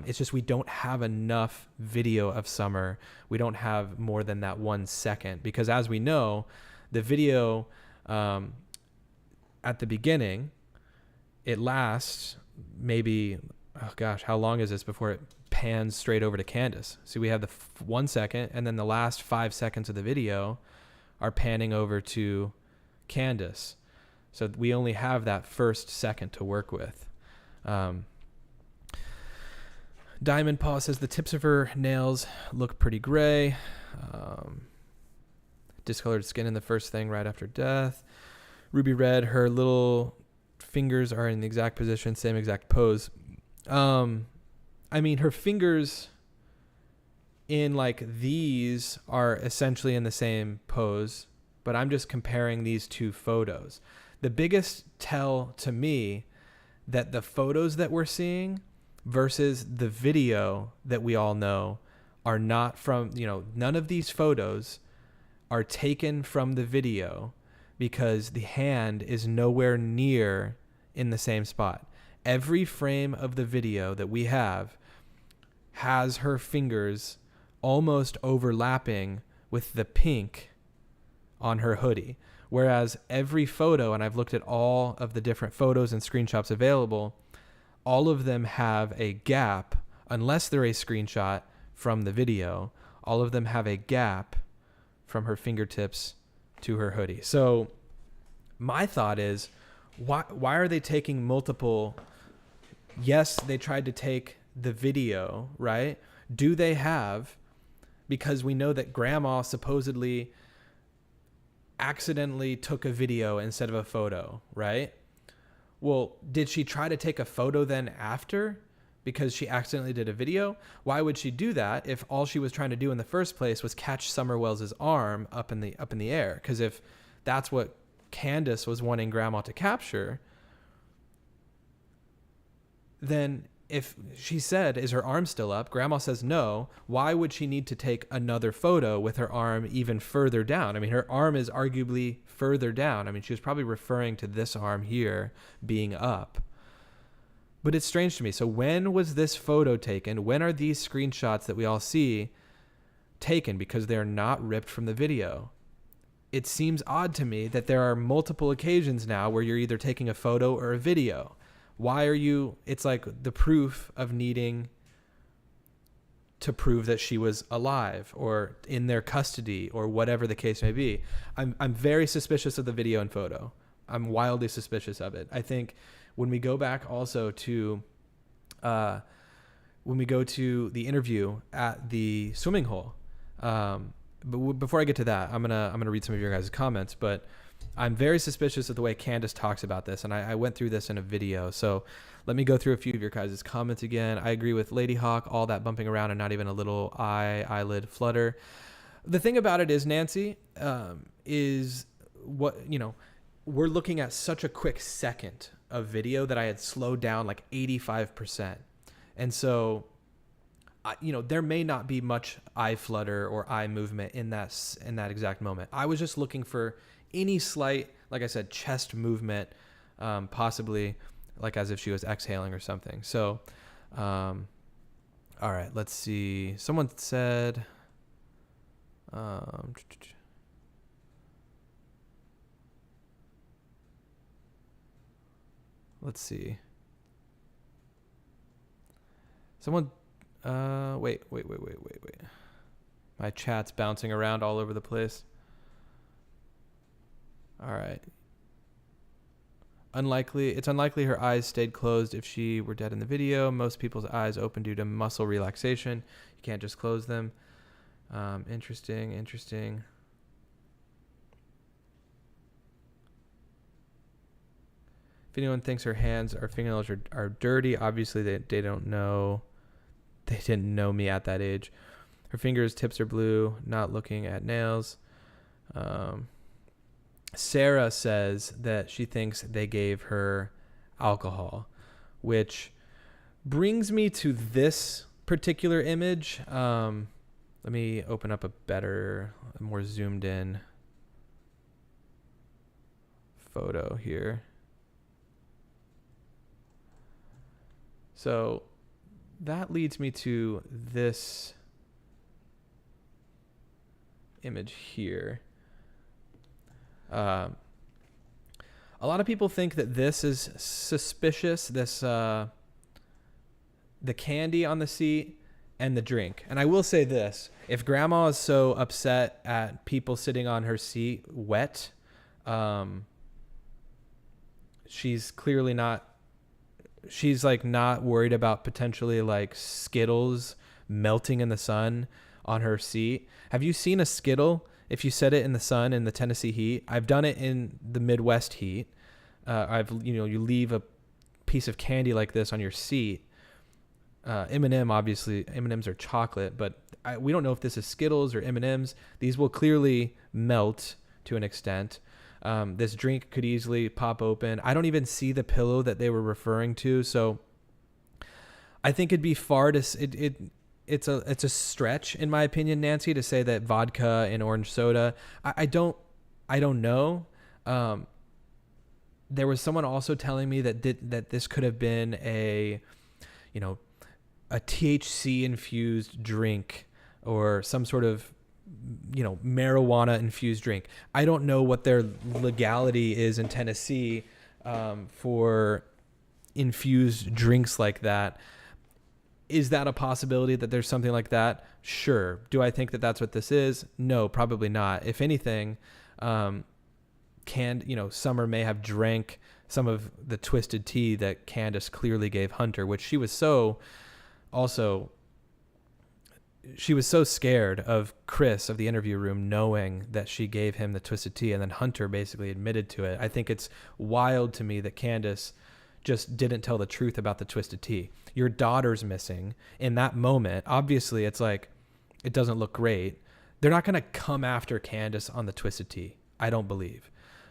It's just, we don't have enough video of Summer. We don't have more than that 1 second, because as we know, the video, at the beginning, it lasts maybe, oh gosh, how long is this before it pans straight over to Candace? So we have the 1 second, and then the last 5 seconds of the video are panning over to Candace. So we only have that first second to work with. Diamond Paw says the tips of her nails look pretty gray. Discolored skin in the first thing right after death. Ruby Red, her little fingers are in the exact position, same exact pose. I mean, her fingers in like these are essentially in the same pose, but I'm just comparing these two photos. The biggest tell to me that the photos that we're seeing versus the video that we all know are not from, none of these photos are taken from the video because the hand is nowhere near in the same spot. Every frame of the video that we have has her fingers almost overlapping with the pink on her hoodie. Whereas every photo, and I've looked at all of the different photos and screenshots available, all of them have a gap, unless they're a screenshot from the video, all of them have a gap from her fingertips to her hoodie. So my thought is, why are they taking multiple? Yes, they tried to take the video, right? Do they have, because we know that grandma supposedly accidentally took a video instead of a photo, right? Well, did she try to take a photo then after because she accidentally did a video? Why would she do that if all she was trying to do in the first place was catch Summer Wells's arm up in the air? Because if that's what Candace was wanting grandma to capture, then if she said, is her arm still up? Grandma says no. Why would she need to take another photo with her arm even further down? I mean, her arm is arguably further down. I mean, she was probably referring to this arm here being up. But it's strange to me. So when was this photo taken? When are these screenshots that we all see taken? Because they're not ripped from the video. It seems odd to me that there are multiple occasions now where you're either taking a photo or a video. Why are you? It's like the proof of needing to prove that she was alive or in their custody or whatever the case may be. I'm very suspicious of the video and photo. I'm wildly suspicious of it. I think when we go back also to when we go to the interview at the swimming hole, but before I get to that, I'm gonna read some of your guys' comments, but I'm very suspicious of the way Candace talks about this, and I went through this in a video. So let me go through a few of your guys' comments again. I agree with Lady Hawk, all that bumping around and not even a little eyelid flutter. The thing about it is, Nancy, is what, we're looking at such a quick second of video that I had slowed down like 85%. And so, there may not be much eye flutter or eye movement in that exact moment. I was just looking for any slight, like I said, chest movement, possibly like as if she was exhaling or something. So, all right, let's see. Someone said, let's see. Someone, wait. My chat's bouncing around all over the place. All right. It's unlikely her eyes stayed closed if she were dead in the video. Most people's eyes open due to muscle relaxation. You can't just close them. Interesting. If anyone thinks her hands or fingernails are dirty, obviously they don't know. They didn't know me at that age. Her fingers tips are blue, not looking at nails. Sarah says that she thinks they gave her alcohol, which brings me to this particular image. Let me open up a more zoomed in photo here. So that leads me to this image here. A lot of people think that this is suspicious, the candy on the seat and the drink. And I will say this, if grandma is so upset at people sitting on her seat wet, she's clearly not worried about potentially like Skittles melting in the sun on her seat. Have you seen a Skittle if you set it in the sun in the Tennessee heat? I've done it in the Midwest heat. You leave a piece of candy like this on your seat. M&Ms are chocolate, but we don't know if this is Skittles or M&Ms. These will clearly melt to an extent. This drink could easily pop open. I don't even see the pillow that they were referring to. So I think it'd be far to it's a stretch, in my opinion, Nancy, to say that vodka and orange soda. I don't know. There was someone also telling me that this could have been a THC infused drink or some sort of marijuana infused drink. I don't know what their legality is in Tennessee for infused drinks like that. Is that a possibility that there's something like that? Sure. Do I think that that's what this is? No, probably not. If anything, Summer may have drank some of the twisted tea that Candace clearly gave Hunter, which she was so scared of Chris of the interview room knowing that she gave him the twisted tea, and then Hunter basically admitted to it. I think it's wild to me that Candace just didn't tell the truth about the twisted tea. Your daughter's missing. In that moment, obviously it's like, it doesn't look great. They're not going to come after Candace on the twisted tea, I don't believe.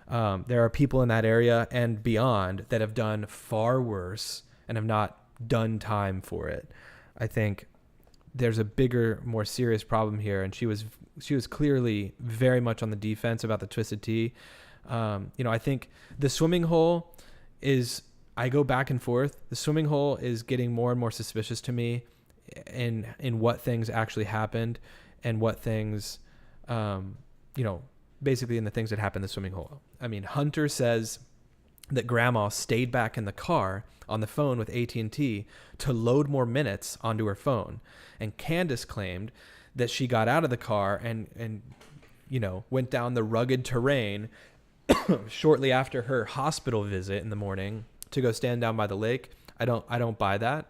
There are people in that area and beyond that have done far worse and have not done time for it. I think there's a bigger, more serious problem here, and she was clearly very much on the defense about the twisted tea. I think the swimming hole is, I go back and forth. The swimming hole is getting more and more suspicious to me in what things actually happened and what things, basically in the things that happened in the swimming hole. I mean, Hunter says that Grandma stayed back in the car on the phone with AT&T to load more minutes onto her phone. And Candace claimed that she got out of the car and went down the rugged terrain shortly after her hospital visit in the morning to go stand down by the lake. I don't buy that.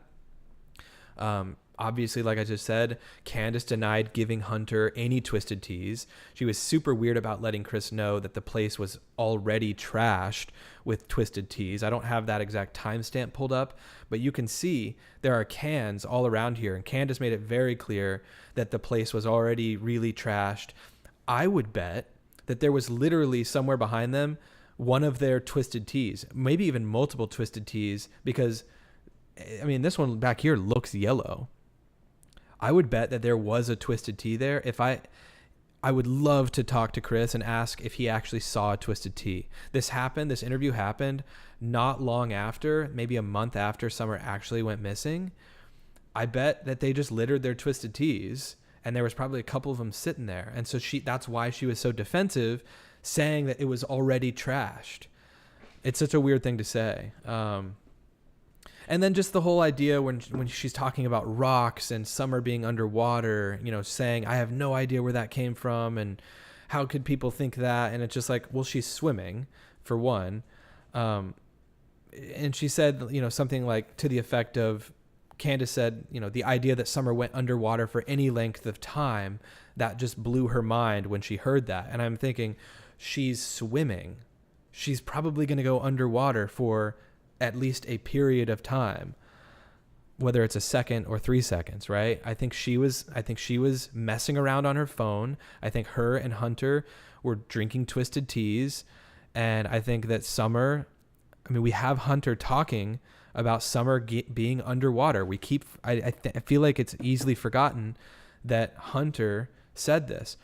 Obviously, like I just said, Candace denied giving Hunter any twisted teas. She was super weird about letting Chris know that the place was already trashed with twisted teas. I don't have that exact timestamp pulled up, but you can see there are cans all around here, and Candace made it very clear that the place was already really trashed. I would bet that there was literally somewhere behind them one of their twisted teas, maybe even multiple twisted teas, because I mean, this one back here looks yellow. I would bet that there was a twisted tea there. I would love to talk to Chris and ask if he actually saw a twisted tea. This interview happened not long after, maybe a month after Summer actually went missing. I bet that they just littered their twisted teas, and there was probably a couple of them sitting there. And so that's why she was so defensive, saying that it was already trashed. It's such a weird thing to say. And then just the whole idea when she's talking about rocks and Summer being underwater, saying, I have no idea where that came from and how could people think that? And it's just like, well, she's swimming for one. And she said, something like to the effect of, Candace said, the idea that Summer went underwater for any length of time, that just blew her mind when she heard that. And I'm thinking, she's swimming. She's probably going to go underwater for at least a period of time, whether it's a second or 3 seconds, right? I think she was messing around on her phone. I think her and Hunter were drinking twisted teas. And I think that Summer, we have Hunter talking about Summer being underwater. I feel like it's easily forgotten that Hunter said this.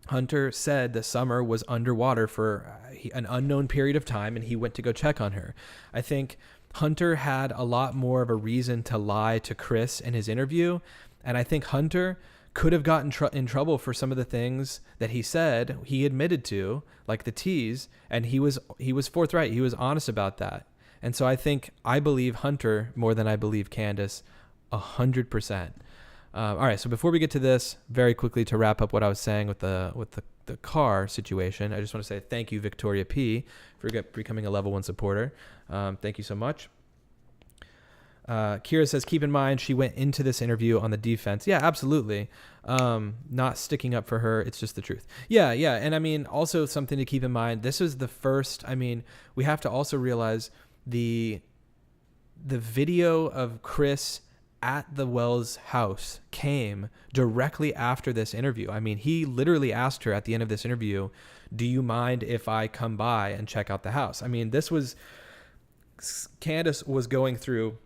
Hunter said that Summer was underwater for an unknown period of time, and he went to go check on her. I think Hunter had a lot more of a reason to lie to Chris in his interview, and I think Hunter could have gotten in trouble for some of the things that he said, he admitted to, like the teas, and he was forthright. He was honest about that. And so I believe Hunter more than I believe Candace 100%. All right, so before we get to this, very quickly to wrap up what I was saying with the car situation, I just want to say thank you, Victoria P, for becoming a level 1 supporter. Thank you so much. Kira says, keep in mind she went into this interview on the defense. Yeah, absolutely. Not sticking up for her. It's just the truth. Yeah. And also something to keep in mind, this is the first, we have to also realize the video of Chris at the Wells house came directly after this interview. I mean, he literally asked her at the end of this interview, do you mind if I come by and check out the house? I mean, Candace was going through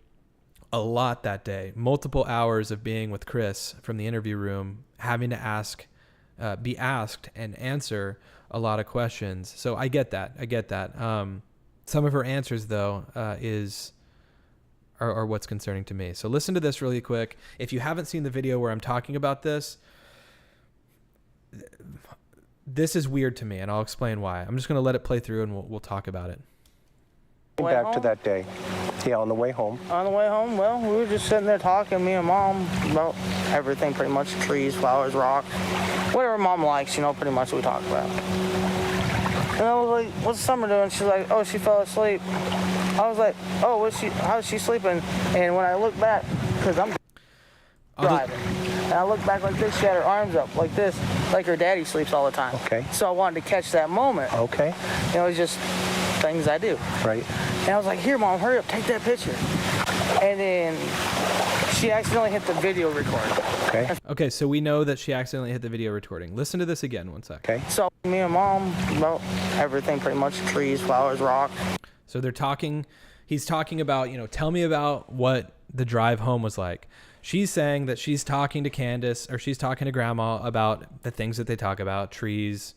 a lot that day, multiple hours of being with Chris from the interview room, having to be asked and answer a lot of questions. So I get that. Some of her answers though, are what's concerning to me. So listen to this really quick. If you haven't seen the video where I'm talking about this, this is weird to me, and I'll explain why. I'm just going to let it play through, and we'll talk about it. Back to that day. Yeah, on the way home. On the way home, well, we were just sitting there talking, me and Mom, about everything pretty much, trees, flowers, rocks, whatever Mom likes, pretty much we talk about. And I was like, what's Summer doing? She's like, oh, she fell asleep. I was like, oh, how's she sleeping? And when I look back, because I'm driving, and I look back like this, she had her arms up like this, like her daddy sleeps all the time. Okay. So I wanted to catch that moment. Okay. It's just things I do. Right. And I was like, here, Mom, hurry up, take that picture. And then she accidentally hit the video recording. Okay, so we know that she accidentally hit the video recording. Listen to this again, one sec. Okay. So me and Mom, about everything pretty much, trees, flowers, rocks. So they're talking, he's talking about, tell me about what the drive home was like. She's saying that she's talking to Candace, or she's talking to Grandma about the things that they talk about, trees,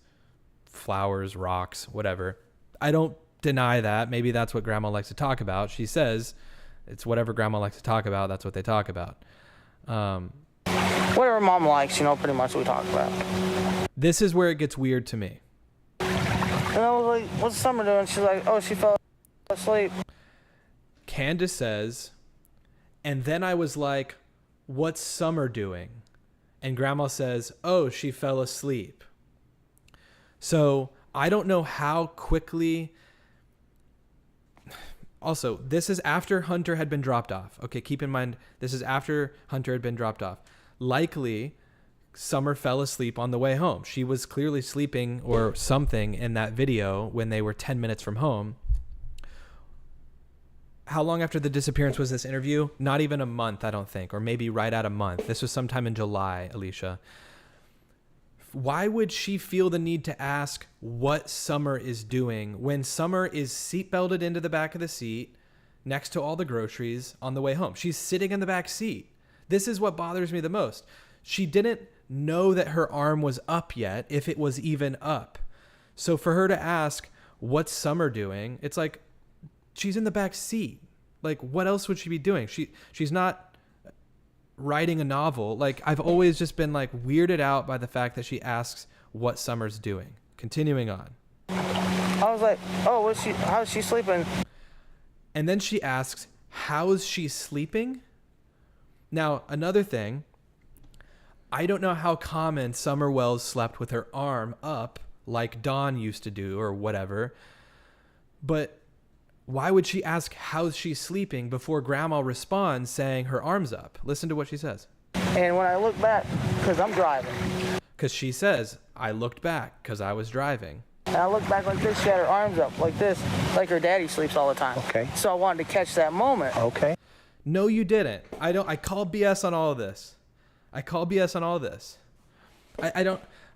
flowers, rocks, whatever. I don't deny that. Maybe that's what Grandma likes to talk about. She says it's whatever Grandma likes to talk about, that's what they talk about. Whatever Mom likes, pretty much we talk about. This is where it gets weird to me. And I was like, what's Summer doing? She's like, oh, she fell asleep. Candace says, and then I was like, what's Summer doing? And Grandma says, oh, she fell asleep. So I don't know how quickly. Also, this is after Hunter had been dropped off. Okay, keep in mind, this is after Hunter had been dropped off. Likely, Summer fell asleep on the way home. She was clearly sleeping or something in that video when they were 10 minutes from home. How long after the disappearance was this interview? Not even a month, I don't think, or maybe right at a month. This was sometime in July, Alicia. Why would she feel the need to ask what Summer is doing when Summer is seatbelted into the back of the seat next to all the groceries on the way home? She's sitting in the back seat. This is what bothers me the most. She didn't know that her arm was up yet, if it was even up. So for her to ask, what's Summer doing? It's like, she's in the back seat. Like, what else would she be doing? She's not writing a novel. Like, I've always just been like weirded out by the fact that she asks what Summer's doing. Continuing on. I was like, oh, how's she sleeping? And then she asks, how's she sleeping? Now, another thing, I don't know how common Summer Wells slept with her arm up like Dawn used to do or whatever, but why would she ask how's she sleeping before Grandma responds saying her arm's up? Listen to what she says. And when I look back, because I'm driving. Because she says, I looked back because I was driving. And I look back like this, she had her arms up like this, like her daddy sleeps all the time. Okay. So I wanted to catch that moment. Okay. No, you didn't. I call BS on all of this.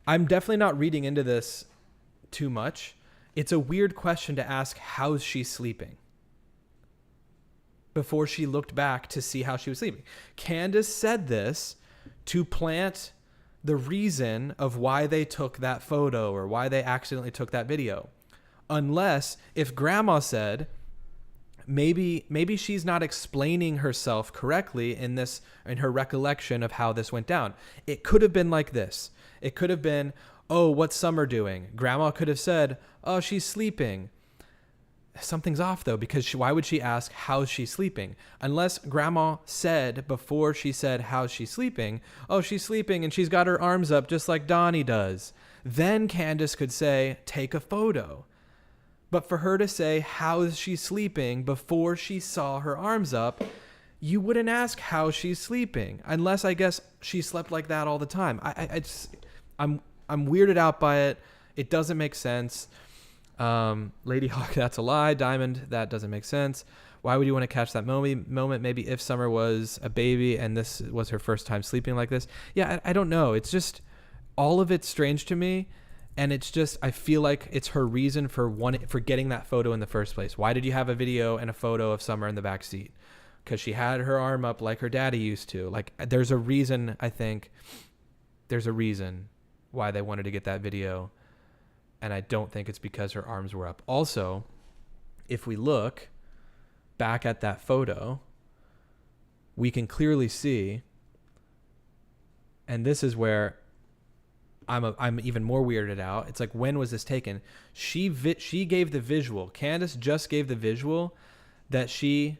I'm definitely not reading into this too much. It's a weird question to ask, how's she sleeping? Before she looked back to see how she was sleeping. Candace said this to plant the reason of why they took that photo or why they accidentally took that video. Unless if Grandma said, maybe she's not explaining herself correctly in her recollection of how this went down. It could have been like this. It could have been, oh, what's Summer doing? Grandma could have said, oh, she's sleeping. Something's off though, because why would she ask how's she sleeping? Unless Grandma said before she said how's she sleeping, oh, she's sleeping and she's got her arms up just like Donnie does. Then Candace could say, take a photo. But for her to say how's she sleeping before she saw her arms up, you wouldn't ask how she's sleeping, unless I guess she slept like that all the time. I'm weirded out by it. It doesn't make sense. Lady Hawk, that's a lie. Diamond, that doesn't make sense. Why would you want to catch that moment? Maybe if Summer was a baby and this was her first time sleeping like this. Yeah, I don't know. It's just all of it's strange to me. And it's just, I feel like it's her reason for getting that photo in the first place. Why did you have a video and a photo of Summer in the back seat? Because she had her arm up like her daddy used to. Like, there's a reason, I think. There's a reason why they wanted to get that video. And I don't think it's because her arms were up. Also, if we look back at that photo, we can clearly see, and this is where I'm even more weirded out. It's like, when was this taken? She gave the visual. Candace just gave the visual that she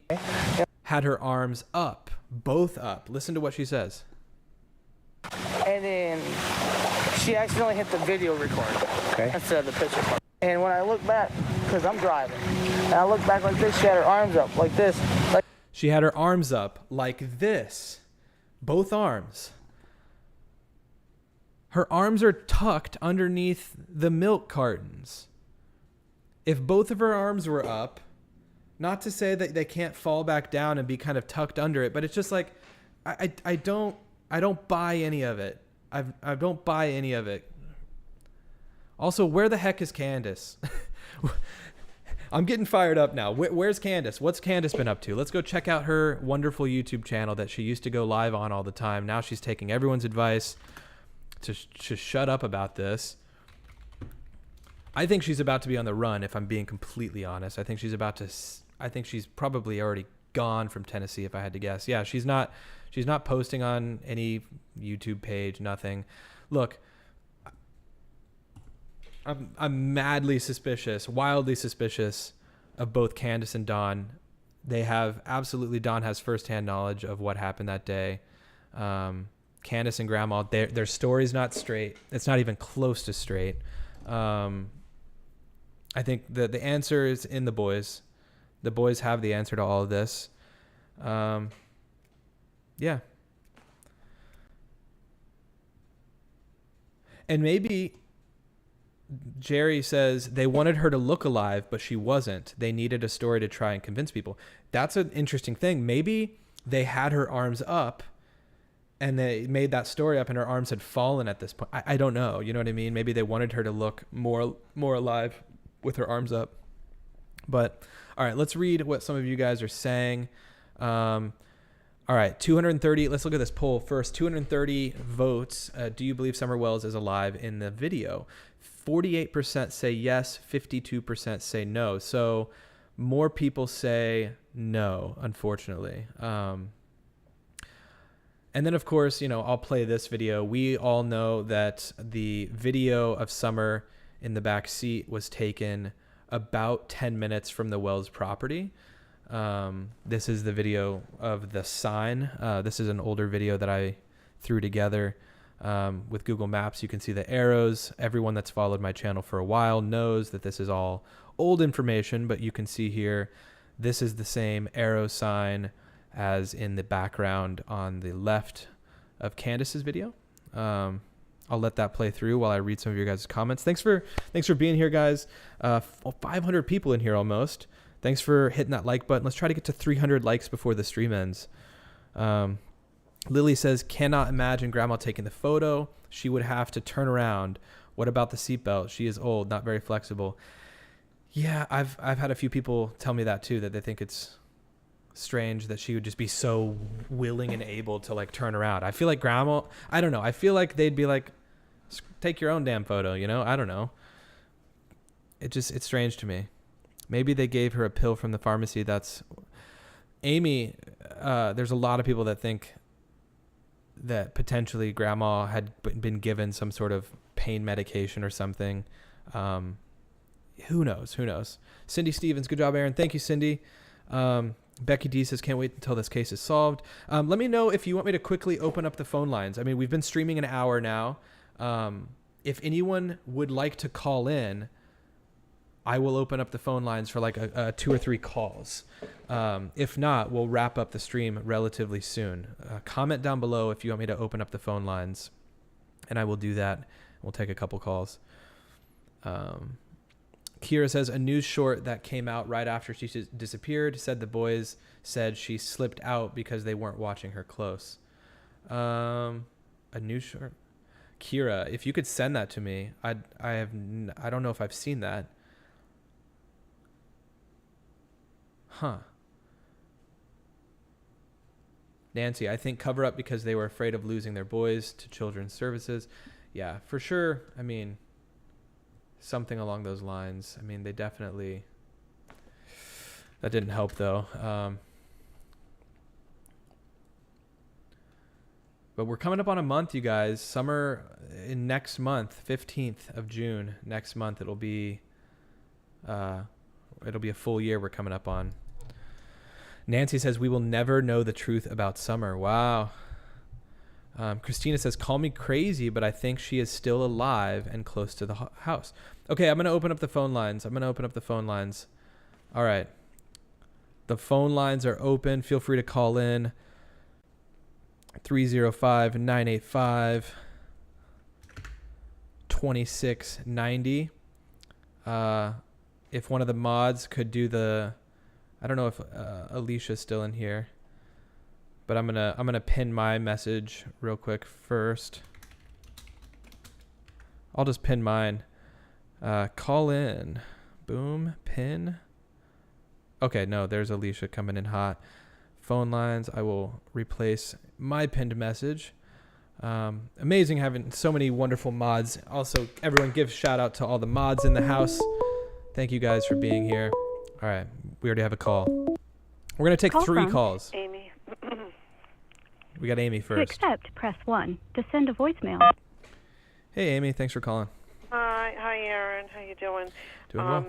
had her arms up, both up. Listen to what she says. And then she accidentally hit the video record instead of the picture part. And when I look back, because I'm driving, and I look back like this, she had her arms up like this. She had her arms up like this, both arms. Her arms are tucked underneath the milk cartons. If both of her arms were up, not to say that they can't fall back down and be kind of tucked under it, but it's just like, I don't buy any of it. I don't buy any of it. Also, where the heck is Candace? I'm getting fired up now. Where's Candace? What's Candace been up to? Let's go check out her wonderful YouTube channel that she used to go live on all the time. Now she's taking everyone's advice to shut up about this. I think she's about to be on the run, if I'm being completely honest. I think she's probably already gone from Tennessee, if I had to guess. Yeah, she's not posting on any YouTube page, nothing. Look, I'm madly suspicious, wildly suspicious of both Candace and Dawn. Dawn has firsthand knowledge of what happened that day. Candace and Grandma, their story's not straight. It's not even close to straight. I think the answer is in the boys. The boys have the answer to all of this. Yeah. And maybe Jerry says they wanted her to look alive, but she wasn't. They needed a story to try and convince people. That's an interesting thing. Maybe they had her arms up and they made that story up and her arms had fallen at this point. I don't know. You know what I mean? Maybe they wanted her to look more alive with her arms up. But all right, let's read what some of you guys are saying. All right, 230. Let's look at this poll first. 230 votes. Do you believe Summer Wells is alive in the video? 48% say yes. 52% say no. So more people say no, unfortunately. And then, of course, I'll play this video. We all know that the video of Summer in the back seat was taken about 10 minutes from the Wells property. This is the video of the sign. This is an older video that I threw together with Google Maps. You can see the arrows. Everyone that's followed my channel for a while knows that this is all old information, but you can see here, this is the same arrow sign as in the background on the left of Candace's video. I'll let that play through while I read some of your guys' comments. Thanks for being here, guys. 500 people in here almost. Thanks for hitting that like button. Let's try to get to 300 likes before the stream ends. Lily says, cannot imagine Grandma taking the photo. She would have to turn around. What about the seatbelt? She is old, not very flexible. Yeah, I've had a few people tell me that too, that they think it's strange that she would just be so willing and able to like turn around. I feel like Grandma, I don't know. I feel like they'd be like, take your own damn photo, I don't know. It's strange to me. Maybe they gave her a pill from the pharmacy. That's Amy. There's a lot of people that think that potentially Grandma had been given some sort of pain medication or something. Who knows? Cindy Stevens. Good job, Aaron. Thank you, Cindy. Becky D says, can't wait until this case is solved. Let me know if you want me to quickly open up the phone lines. I mean, we've been streaming an hour now. If anyone would like to call in, I will open up the phone lines for like a 2 or 3 calls. If not, we'll wrap up the stream relatively soon. Comment down below if you want me to open up the phone lines, and I will do that. We'll take a couple calls. Kira says a news short that came out right after she disappeared said the boys said she slipped out because they weren't watching her close. A news short. Kira, if you could send that to me, I don't know if I've seen that. Huh. Nancy, I think cover up because they were afraid of losing their boys to children's services. Yeah, for sure. I mean, something along those lines. I mean, they definitely... That didn't help, though. But we're coming up on a month, you guys. Summer in next month, 15th of June. Next month, it'll be a full year we're coming up on. Nancy says, we will never know the truth about Summer. Wow. Christina says, call me crazy, but I think she is still alive and close to the house. Okay, I'm going to open up the phone lines. All right. The phone lines are open. Feel free to call in. 305-985-2690. If one of the mods could do the... I don't know if Alicia's still in here, but I'm gonna pin my message real quick first. I'll just pin mine. Call in. Boom. Pin. Okay, no, there's Alicia coming in hot. Phone lines. I will replace my pinned message. Amazing having so many wonderful mods. Also, everyone give shout out to all the mods in the house. Thank you guys for being here. All right, we already have a call. We're going to take 3 calls. Amy. We got Amy first. To accept, press 1. To send a voicemail. Hey, Amy, thanks for calling. Hi, Aaron. How you doing? Doing well.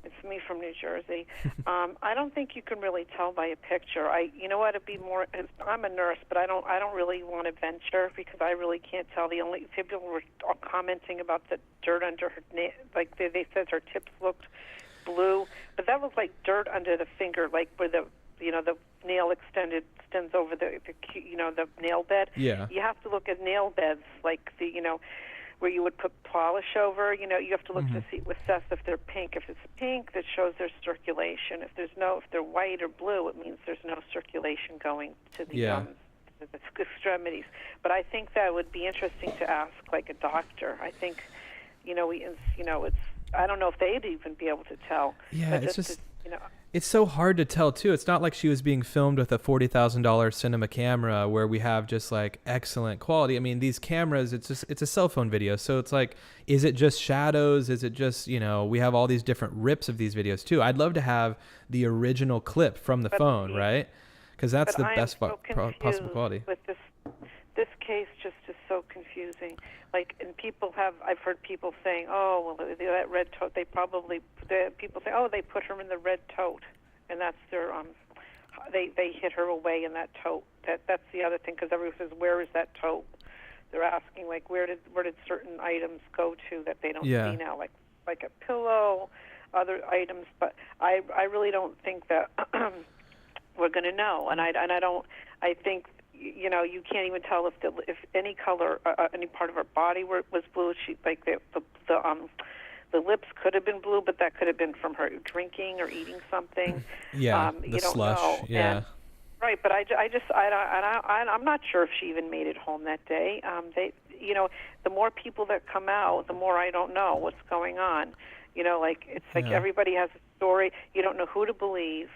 It's me from New Jersey. I don't think you can really tell by a picture. You know what? It'd be more. I'm a nurse, but I don't really want to venture because I really can't tell. The only people were commenting about the dirt under her nail. Like they said, her tips looked blue, but that was like dirt under the finger, like where the nail extends over the nail bed. Yeah. You have to look at nail beds like where you would put polish over. You have to look to assess if they're pink. If it's pink, that shows there's circulation. If they're white or blue, it means there's no circulation going to the extremities. But I think that would be interesting to ask like a doctor. I think it's. I don't know if they'd even be able to tell. Yeah, it's so hard to tell too. It's not like she was being filmed with a $40,000 cinema camera where we have just like excellent quality. I mean, these cameras, it's a cell phone video. So it's like, is it just shadows? Is it just, we have all these different rips of these videos too. I'd love to have the original clip from the phone, right? Because that's the best possible quality. With this case just is so confusing. Like, and I've heard people saying, oh, well, that red tote, people say, oh, they put her in the red tote, and that's their, they hit her away in that tote. That's the other thing, because everyone says, where is that tote? They're asking, like, where did certain items go to that they don't see now, like a pillow, other items, but I really don't think that we're going to know, and I think, you can't even tell if any color, any part of her body was blue. The lips could have been blue, but that could have been from her drinking or eting something. Yeah, the slush. Know. Yeah. And, right, but I'm not sure if she even made it home that day. The more people that come out, the more I don't know what's going on. It's like everybody has a story. You don't know who to believe.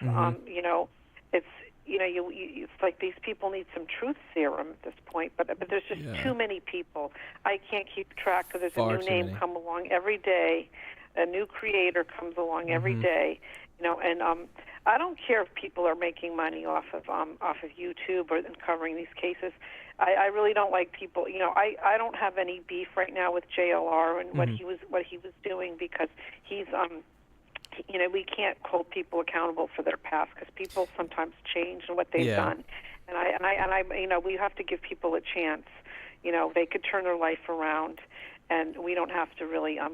It's like these people need some truth serum at this point, but there's just too many people. I can't keep track because there's a new name come along every day. A new creator comes along every day, and I don't care if people are making money off of YouTube or covering these cases. I really don't like people. I don't have any beef right now with JLR and what he was doing because he's we can't hold people accountable for their past because people sometimes change in what they've done, and I we have to give people a chance. They could turn their life around, and we don't have to really. I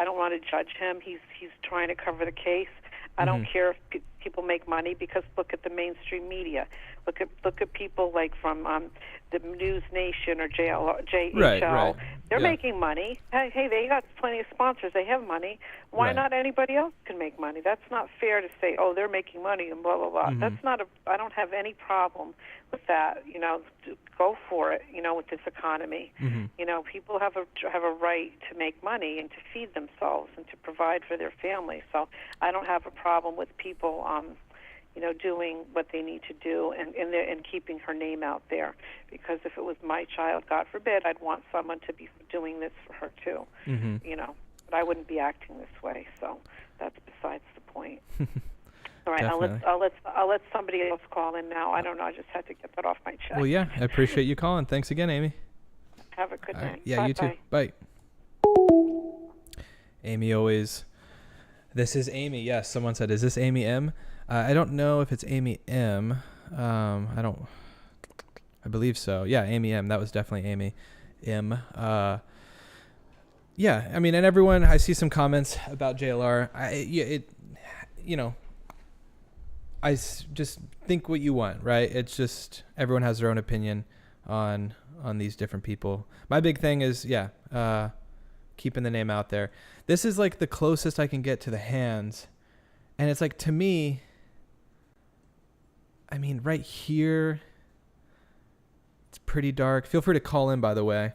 don't want to judge him. He's trying to cover the case. I don't care if people make money because look at the mainstream media. Look at people like from the News Nation or JHL. Right. They're making money. Hey, they got plenty of sponsors. They have money. Why not anybody else can make money? That's not fair to say, oh, they're making money and blah, blah, blah. That's not I don't have any problem with that. Go for it, with this economy. People have a right to make money and to feed themselves and to provide for their family. So I don't have a problem with people, doing what they need to do and keeping her name out there. Because if it was my child, God forbid, I'd want someone to be doing this for her too. But I wouldn't be acting this way. So that's besides the point. All right, I'll let somebody else call in now. I don't know. I just had to get that off my chest. Well, yeah, I appreciate you calling. Thanks again, Amy. Have a good night. Right. Yeah, Bye-bye. you too. Bye. Amy always. This is Amy. Yes, someone said, "Is this Amy M?" I don't know if it's Amy M. I believe so. Yeah, Amy M. That was definitely Amy M. Yeah, I mean, and everyone. I see some comments about JLR. Just think what you want, right? It's just everyone has their own opinion on these different people. My big thing is, keeping the name out there. This is like the closest I can get to the hands. And it's like, to me, I mean, right here, it's pretty dark. Feel free to call in, by the way.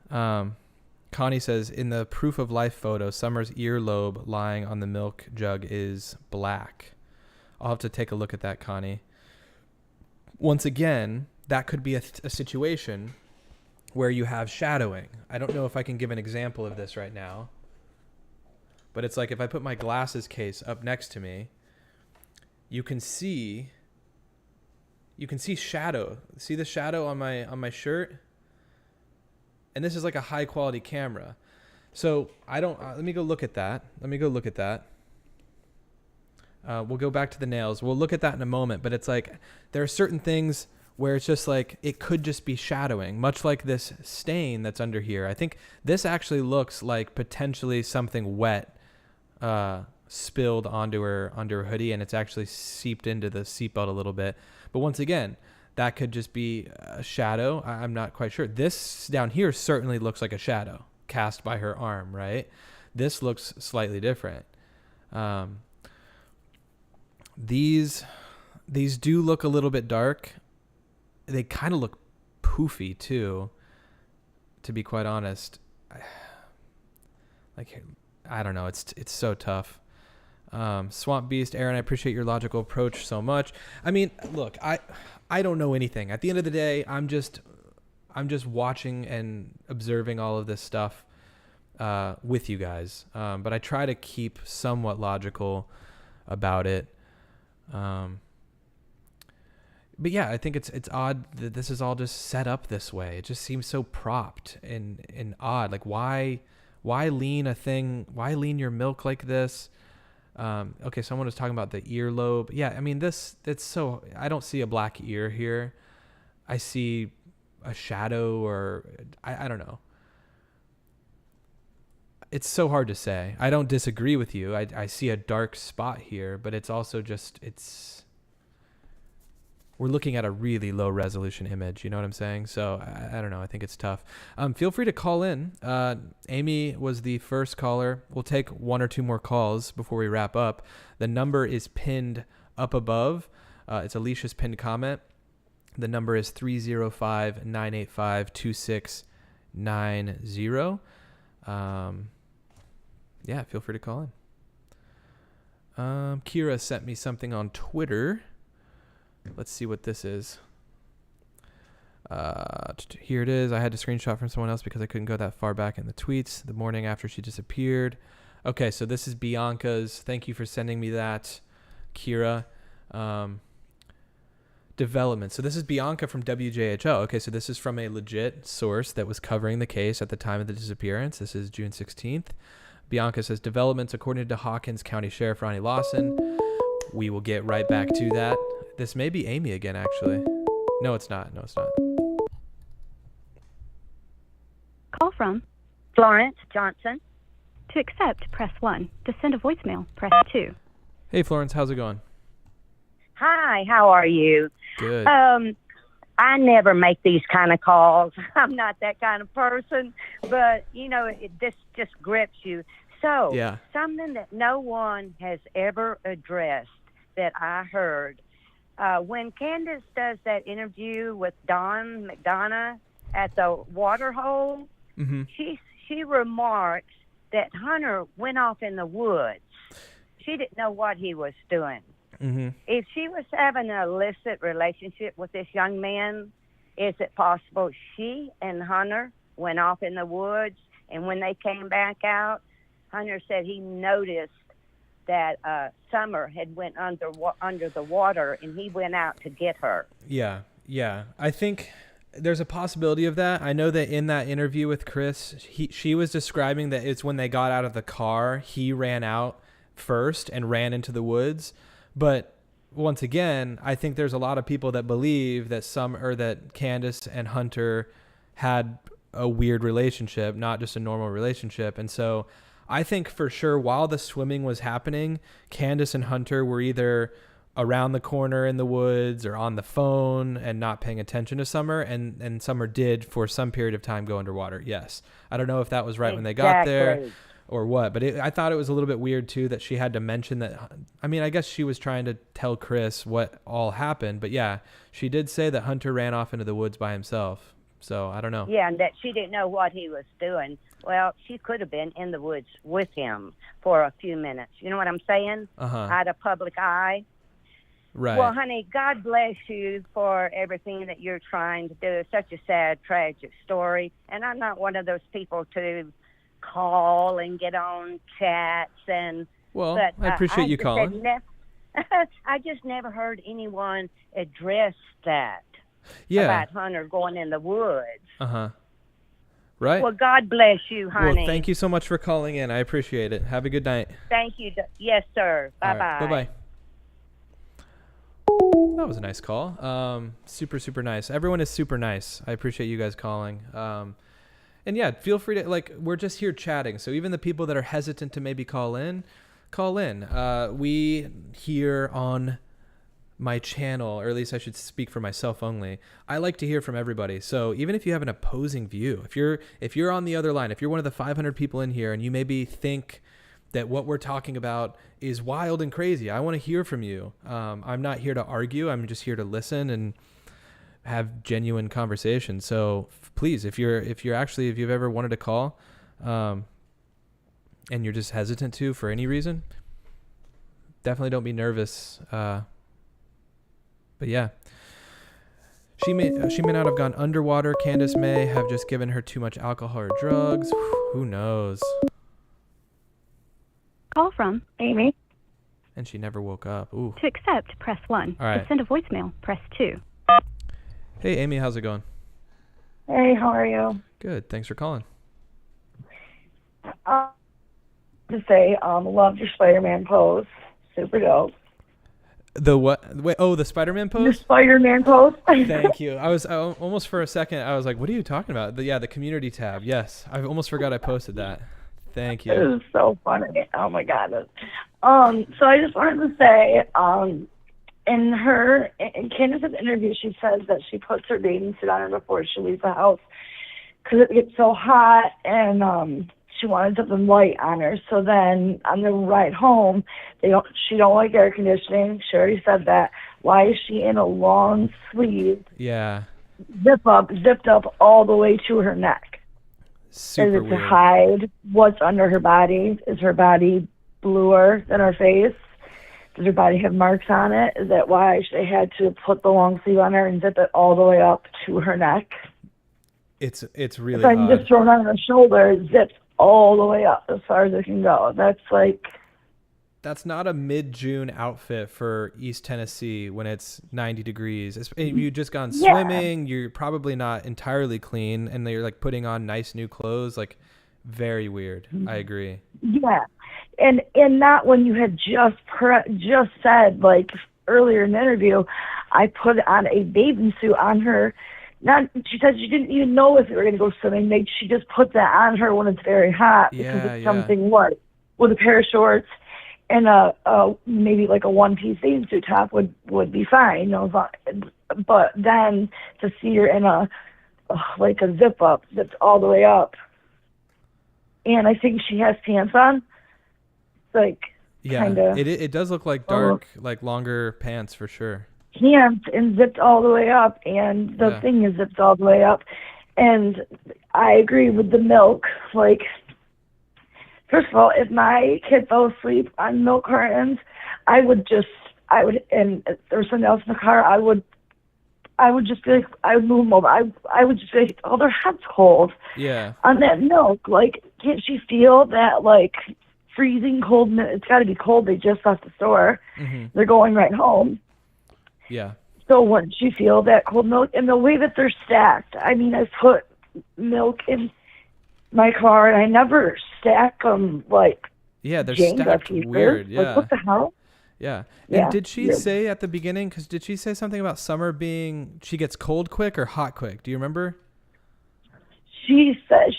Connie says, in the proof of life photo, Summer's earlobe lying on the milk jug is black. I'll have to take a look at that, Connie. Once again, that could be a situation where you have shadowing. I don't know if I can give an example of this right now, but it's like if I put my glasses case up next to me, you can see shadow. See the shadow on my shirt? And this is like a high quality camera. So let me go look at that. We'll go back to the nails. We'll look at that in a moment, but it's like there are certain things where it's just like it could just be shadowing, much like this stain that's under here. I think this actually looks like potentially something wet spilled onto her hoodie, and it's actually seeped into the seatbelt a little bit. But once again, that could just be a shadow. I'm not quite sure. This down here certainly looks like a shadow cast by her arm, right? This looks slightly different. These do look a little bit dark. They kind of look poofy too, to be quite honest. Like, I don't know. It's so tough. Swamp Beast, Aaron, I appreciate your logical approach so much. I mean, look, I don't know anything. At the end of the day, I'm just watching and observing all of this stuff with you guys. But I try to keep somewhat logical about it. But yeah, I think it's odd that this is all just set up this way. It just seems so propped and odd. Like, why lean a thing? Why lean your milk like this? Okay, someone was talking about the earlobe. Yeah, I mean, it's so, I don't see a black ear here. I see a shadow, or I don't know. It's so hard to say. I don't disagree with you. I see a dark spot here, but it's also just, we're looking at a really low resolution image. You know what I'm saying? So I don't know. I think it's tough. Feel free to call in. Amy was the first caller. We'll take one or two more calls before we wrap up. The number is pinned up above. It's Alicia's pinned comment. The number is 305-985-2690. Yeah, feel free to call in. Kira sent me something on Twitter. Let's see what this is. Here it is. I had to screenshot from someone else because I couldn't go that far back in the tweets the morning after she disappeared. Okay, so this is Bianca's. Thank you for sending me that, Kira. Development. So this is Bianca from WJHO. Okay, so this is from a legit source that was covering the case at the time of the disappearance. This is June 16th. Bianca says, developments according to Hawkins County Sheriff Ronnie Lawson. We will get right back to that. This may be Amy again, actually. No, it's not. Call from Florence Johnson. To accept, press 1. To send a voicemail, press 2. Hey, Florence, how's it going? Hi, how are you? Good. I never make these kind of calls. I'm not that kind of person, but this just grips you. So, Yeah. something that no one has ever addressed that I heard when Candace does that interview with Don McDonough at the water hole, she remarks that Hunter went off in the woods. She didn't know what he was doing. If she was having an illicit relationship with this young man, is it possible she and Hunter went off in the woods, and when they came back out, Hunter said he noticed that Summer had went under the water, and he went out to get her? Yeah. I think there's a possibility of that. I know that in that interview with Chris, she was describing that it's when they got out of the car, he ran out first and ran into the woods. But once again, I think there's a lot of people that believe that that Candace and Hunter had a weird relationship, not just a normal relationship. And so I think for sure while the swimming was happening, Candace and Hunter were either around the corner in the woods or on the phone and not paying attention to Summer, and Summer did for some period of time go underwater. Yes. I don't know if that was right when they got there or what, but I thought it was a little bit weird too that she had to mention that. I mean, I guess she was trying to tell Chris what all happened, but yeah, she did say that Hunter ran off into the woods by himself. So I don't know. Yeah, and that she didn't know what he was doing. Well, she could have been in the woods with him for a few minutes. You know what I'm saying? Out of public eye. Right. Well, honey, God bless you for everything that you're trying to do. It's such a sad, tragic story. And I'm not one of those people to call and get on chats. But I appreciate you calling. I just never heard anyone address that. Yeah. About Hunter going in the woods. Right. Well, God bless you, honey. Well, thank you so much for calling in. I appreciate it. Have a good night. Thank you. Yes, sir. Bye-bye. Right. Bye-bye. That was a nice call. Super, super nice. Everyone is super nice. I appreciate you guys calling. And yeah, feel free to, we're just here chatting. So even the people that are hesitant to maybe call in. We here on my channel, or at least I should speak for myself only, I like to hear from everybody. So even if you have an opposing view, if you're on the other line, if you're one of the 500 people in here and you maybe think that what we're talking about is wild and crazy, I want to hear from you. I'm not here to argue. I'm just here to listen and have genuine conversation. So please, if you've ever wanted to call, and you're just hesitant to for any reason, definitely don't be nervous. But yeah, she may not have gone underwater. Candace may have just given her too much alcohol or drugs. Who knows? Call from Amy. And she never woke up. Ooh. To accept, press 1. All right. To send a voicemail, press 2. Hey, Amy, how's it going? Hey, how are you? Good. Thanks for calling. To say, loved your Spider-Man pose. Super dope. The what? Wait, the Spider-Man pose? Your Spider-Man pose. Thank you. I was almost for a second, I was like, what are you talking about? The community tab. Yes. I almost forgot I posted that. Thank you. It was so funny. Oh my God. So I just wanted to say, in Candace's interview, she says that she puts her bathing suit on her before she leaves the house because it gets so hot, and she wanted something light on her. So then on the ride home, she don't like air conditioning. She already said that. Why is she in a long sleeve? Yeah. Zipped up all the way to her neck. Super Is it weird. to hide what's under her body? Is her body bluer than her face? Does her body have marks on it? Is that why they had to put the long sleeve on her and zip it all the way up to her neck? It's really If I can odd. just throw it on her shoulder, it zips all the way up as far as it can go. That's not a mid-June outfit for East Tennessee when it's 90 degrees. If you've just gone swimming, you're probably not entirely clean, and you're putting on nice new clothes. Very weird. I agree. Yeah. And not when you had just said, earlier in the interview, I put on a bathing suit on her. She said she didn't even know if we were going to go swimming. She just put that on her when it's very hot because it's something light with a pair of shorts and a maybe like a one-piece bathing suit top would be fine, but then to see her in a like a zip up that's all the way up, and I think she has pants on, like kind of. It does look like dark, like longer pants for sure. Pants and zipped all the way up, and the thing is zipped all the way up, and I agree with the milk. Like, first of all, if my kid fell asleep on milk cartons, I would, and there was something else in the car, I would just be like, I would move them over. I would just be like, oh, their head's cold. Yeah. On that milk, like, can't she feel that, like, freezing cold? It's got to be cold. They just left the store. Mm-hmm. They're going right home. Yeah. So wouldn't she feel that cold milk? And the way that they're stacked, I mean, I've put milk in my car, and I never stack them like they're Jenga stacked pieces. weird. Yeah. Like, what the hell? Yeah. Yeah. And did she say at the beginning, because did she say something about Summer being, she gets cold quick or hot quick? Do you remember? She says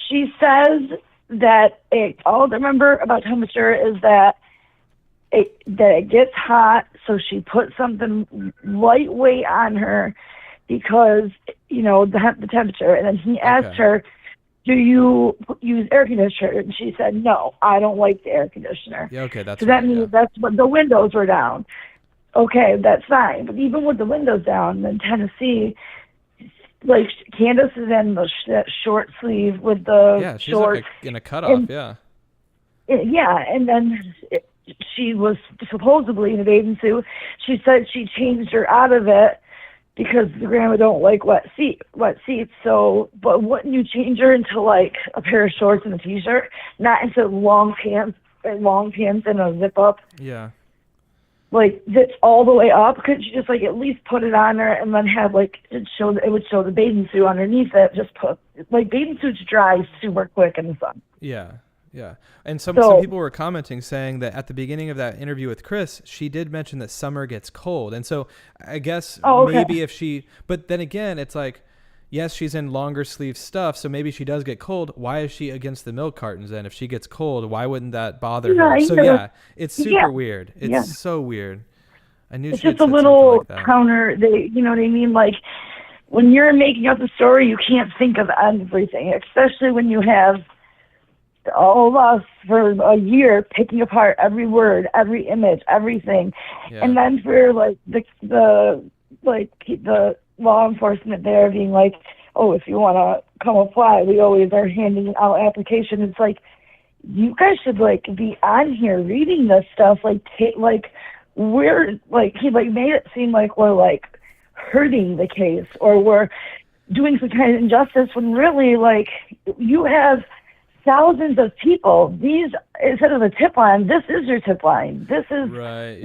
that all I remember about temperature is that it gets hot, so she put something lightweight on her because, the temperature. And then he asked her, do you use air conditioner? And she said, no, I don't like the air conditioner. Yeah, okay, that's so that means that's what the windows were down. Okay, that's fine. But even with the windows down in Tennessee, like Candace is in the short sleeve with the she's shorts. like in a cutoff, and then she was supposedly in a bathing suit. She said she changed her out of it because the grandma don't like wet seats. So, but wouldn't you change her into like a pair of shorts and a t-shirt, not into long pants and a zip up? Yeah. Like zips all the way up. Couldn't you just like at least put it on her and then have like it would show the bathing suit underneath it? Just put like bathing suits dry super quick in the sun. Yeah. Yeah. And some people were commenting saying that at the beginning of that interview with Chris, she did mention that Summer gets cold. And so I guess maybe if but then again, it's like, yes, she's in longer sleeve stuff, so maybe she does get cold. Why is she against the milk cartons then? If she gets cold, why wouldn't that bother her? So it's super weird. It's so weird. I knew it's she just a little counter. You know what I mean? Like when you're making up the story, you can't think of everything, especially when you have all of us for a year picking apart every word, every image, everything, and then for like the law enforcement there being like, oh, if you want to come apply, we always are handing out applications. It's like, you guys should like be on here reading this stuff. We're like, he like made it seem like we're like hurting the case or we're doing some kind of injustice when really like you have thousands of people. These, instead of a tip line, this is your tip line. This is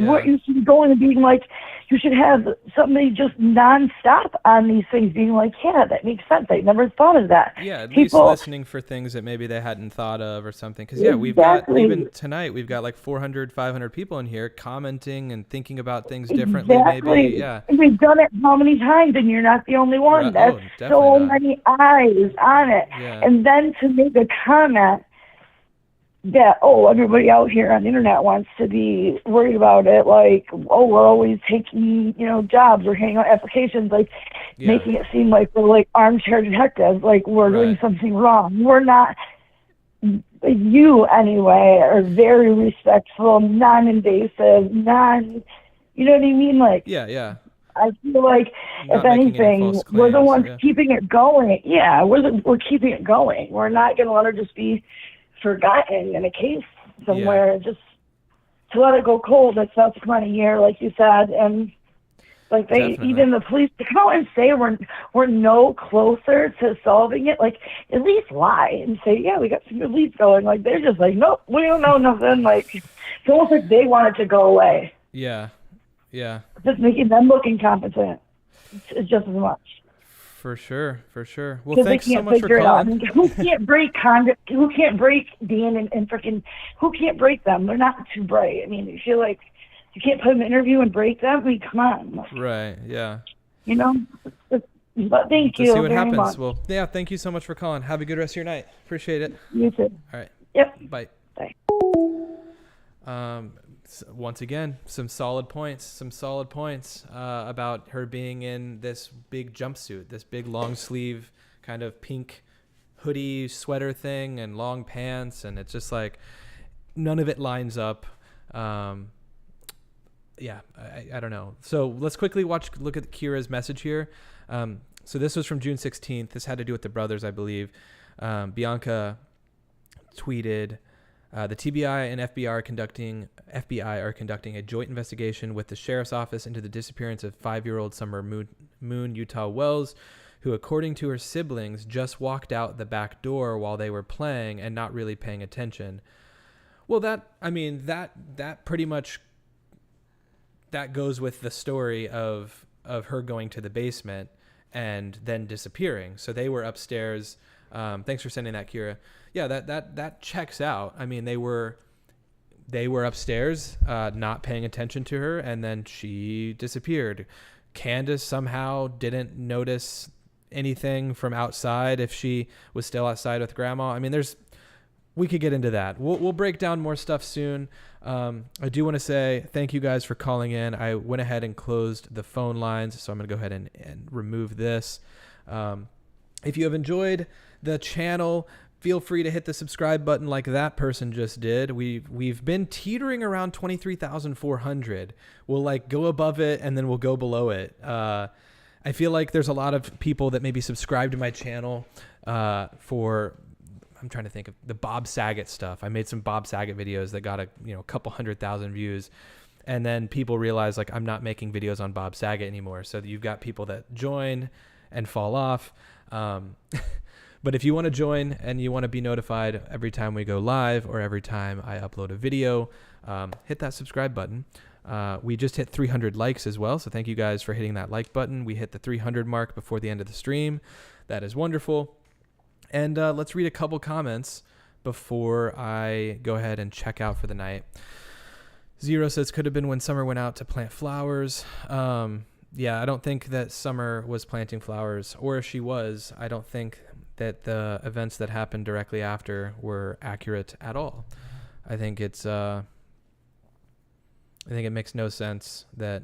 what you should go in and being like, you should have somebody just nonstop on these things being like, yeah, that makes sense. I never thought of that. Yeah, at least listening for things that maybe they hadn't thought of or something. Because, we've got, even tonight, we've got like 400, 500 people in here commenting and thinking about things differently. Maybe, And we've done it how many times, and you're not the only one. That's so many eyes on it. Yeah. And then to make a comment that, everybody out here on the internet wants to be worried about it, like, we're always taking, jobs or handing out applications, like, making it seem like we're, like, armchair detectives, like we're doing something wrong. We're not. You, anyway, are very respectful, non-invasive, you know what I mean? Like, I feel like, if anything, we're the ones keeping it going. Yeah, we're keeping it going. We're not going to let her just be forgotten in a case somewhere. Just to let it go cold. That's about to come on a year, like you said, and like even the police to come out and say we're no closer to solving it. Like at least lie and say, we got some good leads going. Like they're just like, nope, we don't know nothing. Like it's almost like they want it to go away. Yeah. Just making them look incompetent. It's just as much. For sure. Well, thanks so much for calling. Who can't break Who can't break Dan and freaking? Who can't break them? They're not too bright. I mean, you feel like you can't put them in an interview and break them. I mean, come on. Right. Yeah. But thank you. See what very happens. much. Well, thank you so much for calling. Have a good rest of your night. Appreciate it. You too. All right. Yep. Bye. Bye. once again, some solid points about her being in this big jumpsuit, this big long sleeve kind of pink hoodie sweater thing and long pants. And it's just like, none of it lines up. I don't know. So let's quickly look at Kira's message here. So this was from June 16th. This had to do with the brothers, I believe. Bianca tweeted, the TBI and FBI are conducting a joint investigation with the sheriff's office into the disappearance of 5-year-old Summer Moon Utah Wells, who, according to her siblings, just walked out the back door while they were playing and not really paying attention. Well, that pretty much, that goes with the story of her going to the basement and then disappearing. So they were upstairs. Thanks for sending that, Kira. Yeah, that checks out. I mean, they were upstairs, not paying attention to her, and then she disappeared. Candace somehow didn't notice anything from outside if she was still outside with grandma. I mean, we could get into that. We'll break down more stuff soon. I do want to say thank you guys for calling in. I went ahead and closed the phone lines, so I'm going to go ahead and remove this. If you have enjoyed the channel, feel free to hit the subscribe button like that person just did. We've been teetering around 23,400. We'll like go above it and then we'll go below it. I feel like there's a lot of people that maybe subscribe to my channel for, I'm trying to think of the Bob Saget stuff. I made some Bob Saget videos that got a couple 100,000 views. And then people realize like I'm not making videos on Bob Saget anymore. So you've got people that join and fall off. But if you want to join and you want to be notified every time we go live or every time I upload a video, hit that subscribe button. We just hit 300 likes as well. So thank you guys for hitting that like button. We hit the 300 mark before the end of the stream. That is wonderful. And let's read a couple comments before I go ahead and check out for the night. Zero says, could have been when Summer went out to plant flowers. Yeah, I don't think that Summer was planting flowers, or if she was, I don't think that the events that happened directly after were accurate at all. I think it makes no sense that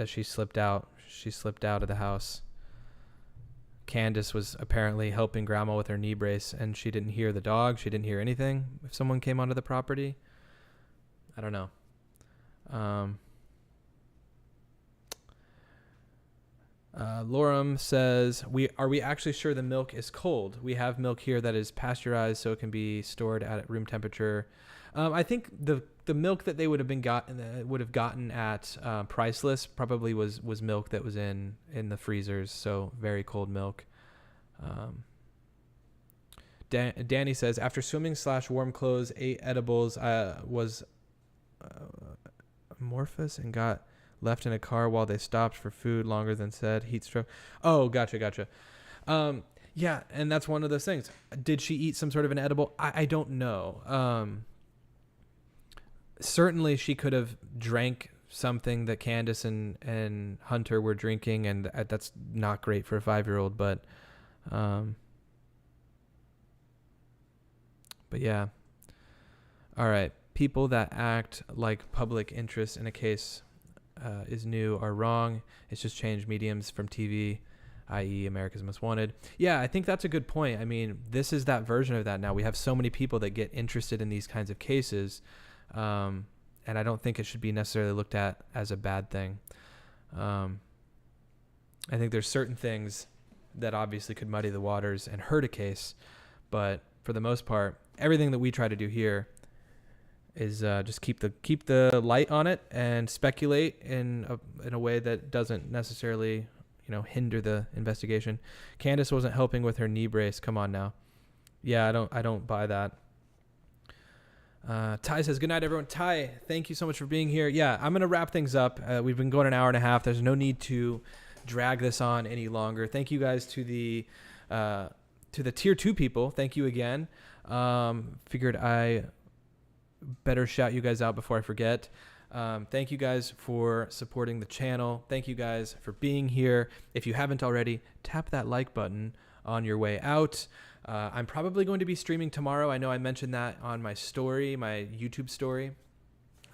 she slipped out. She slipped out of the house. Candace was apparently helping grandma with her knee brace, and she didn't hear the dog. She didn't hear anything if someone came onto the property. I don't know. Lorem says, are we actually sure the milk is cold? We have milk here that is pasteurized, so it can be stored at room temperature. I think the milk that they would have gotten at Priceless probably was milk that was in the freezers, so very cold milk. Danny says, after swimming / warm clothes, ate edibles, was amorphous and got left in a car while they stopped for food longer than said. Heat stroke. Oh, gotcha. Yeah, and that's one of those things. Did she eat some sort of an edible? I don't know. Certainly she could have drank something that Candace and Hunter were drinking, and that's not great for a 5-year-old, but yeah. All right. People that act like public interest in a case is new are wrong. It's just changed mediums from TV, i.e. America's Most Wanted. Yeah, I think that's a good point. I mean, this is that version of that now. We have so many people that get interested in these kinds of cases, and I don't think it should be necessarily looked at as a bad thing. I think there's certain things that obviously could muddy the waters and hurt a case, but for the most part, everything that we try to do here is just keep the light on it and speculate in a way that doesn't necessarily, hinder the investigation. Candace wasn't helping with her knee brace. Come on now. Yeah, I don't buy that. Ty says, good night, everyone. Ty, thank you so much for being here. Yeah, I'm going to wrap things up. We've been going an hour and a half. There's no need to drag this on any longer. Thank you guys to the tier 2 people. Thank you again. Figured I better shout you guys out before I forget. Thank you guys for supporting the channel. Thank you guys for being here. If you haven't already, tap that like button on your way out. I'm probably going to be streaming tomorrow. I know I mentioned that on my story, my YouTube story.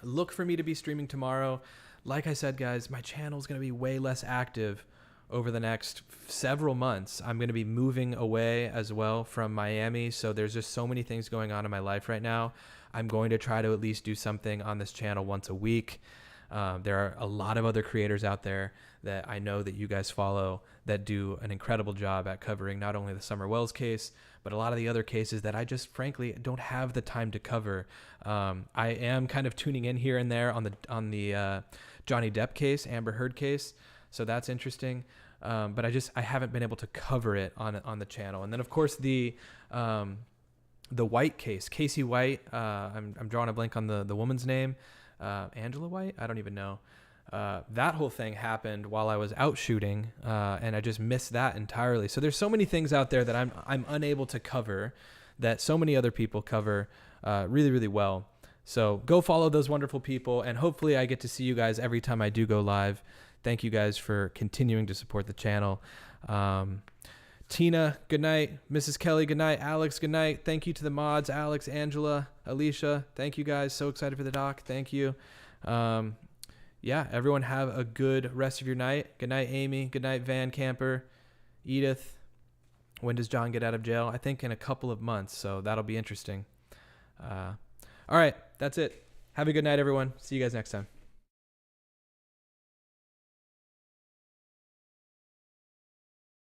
look for me to be streaming tomorrow. Like I said, guys, my channel is going to be way less active over the next several months. I'm going to be moving away as well from Miami. So there's just so many things going on in my life right now. I'm going to try to at least do something on this channel once a week. There are a lot of other creators out there that I know that you guys follow that do an incredible job at covering not only the Summer Wells case, but a lot of the other cases that I just frankly don't have the time to cover. I am kind of tuning in here and there on the Johnny Depp case, Amber Heard case. So that's interesting. But I haven't been able to cover it on the channel. And then of course the White case, Casey White, I'm drawing a blank on the woman's name. Angela White? I don't even know. That whole thing happened while I was out shooting, and I just missed that entirely. So there's so many things out there that I'm unable to cover that so many other people cover really, really well. So go follow those wonderful people, and hopefully I get to see you guys every time I do go live. Thank you guys for continuing to support the channel. Tina, good night. Mrs. Kelly, good night. Alex, good night. Thank you to the mods, Alex, Angela, Alicia. Thank you guys. So excited for the doc. Thank you. Yeah, everyone have a good rest of your night. Good night, Amy. Good night, Van Camper. Edith. When does John get out of jail? I think in a couple of months, so that'll be interesting. All right, that's it. Have a good night, everyone. See you guys next time.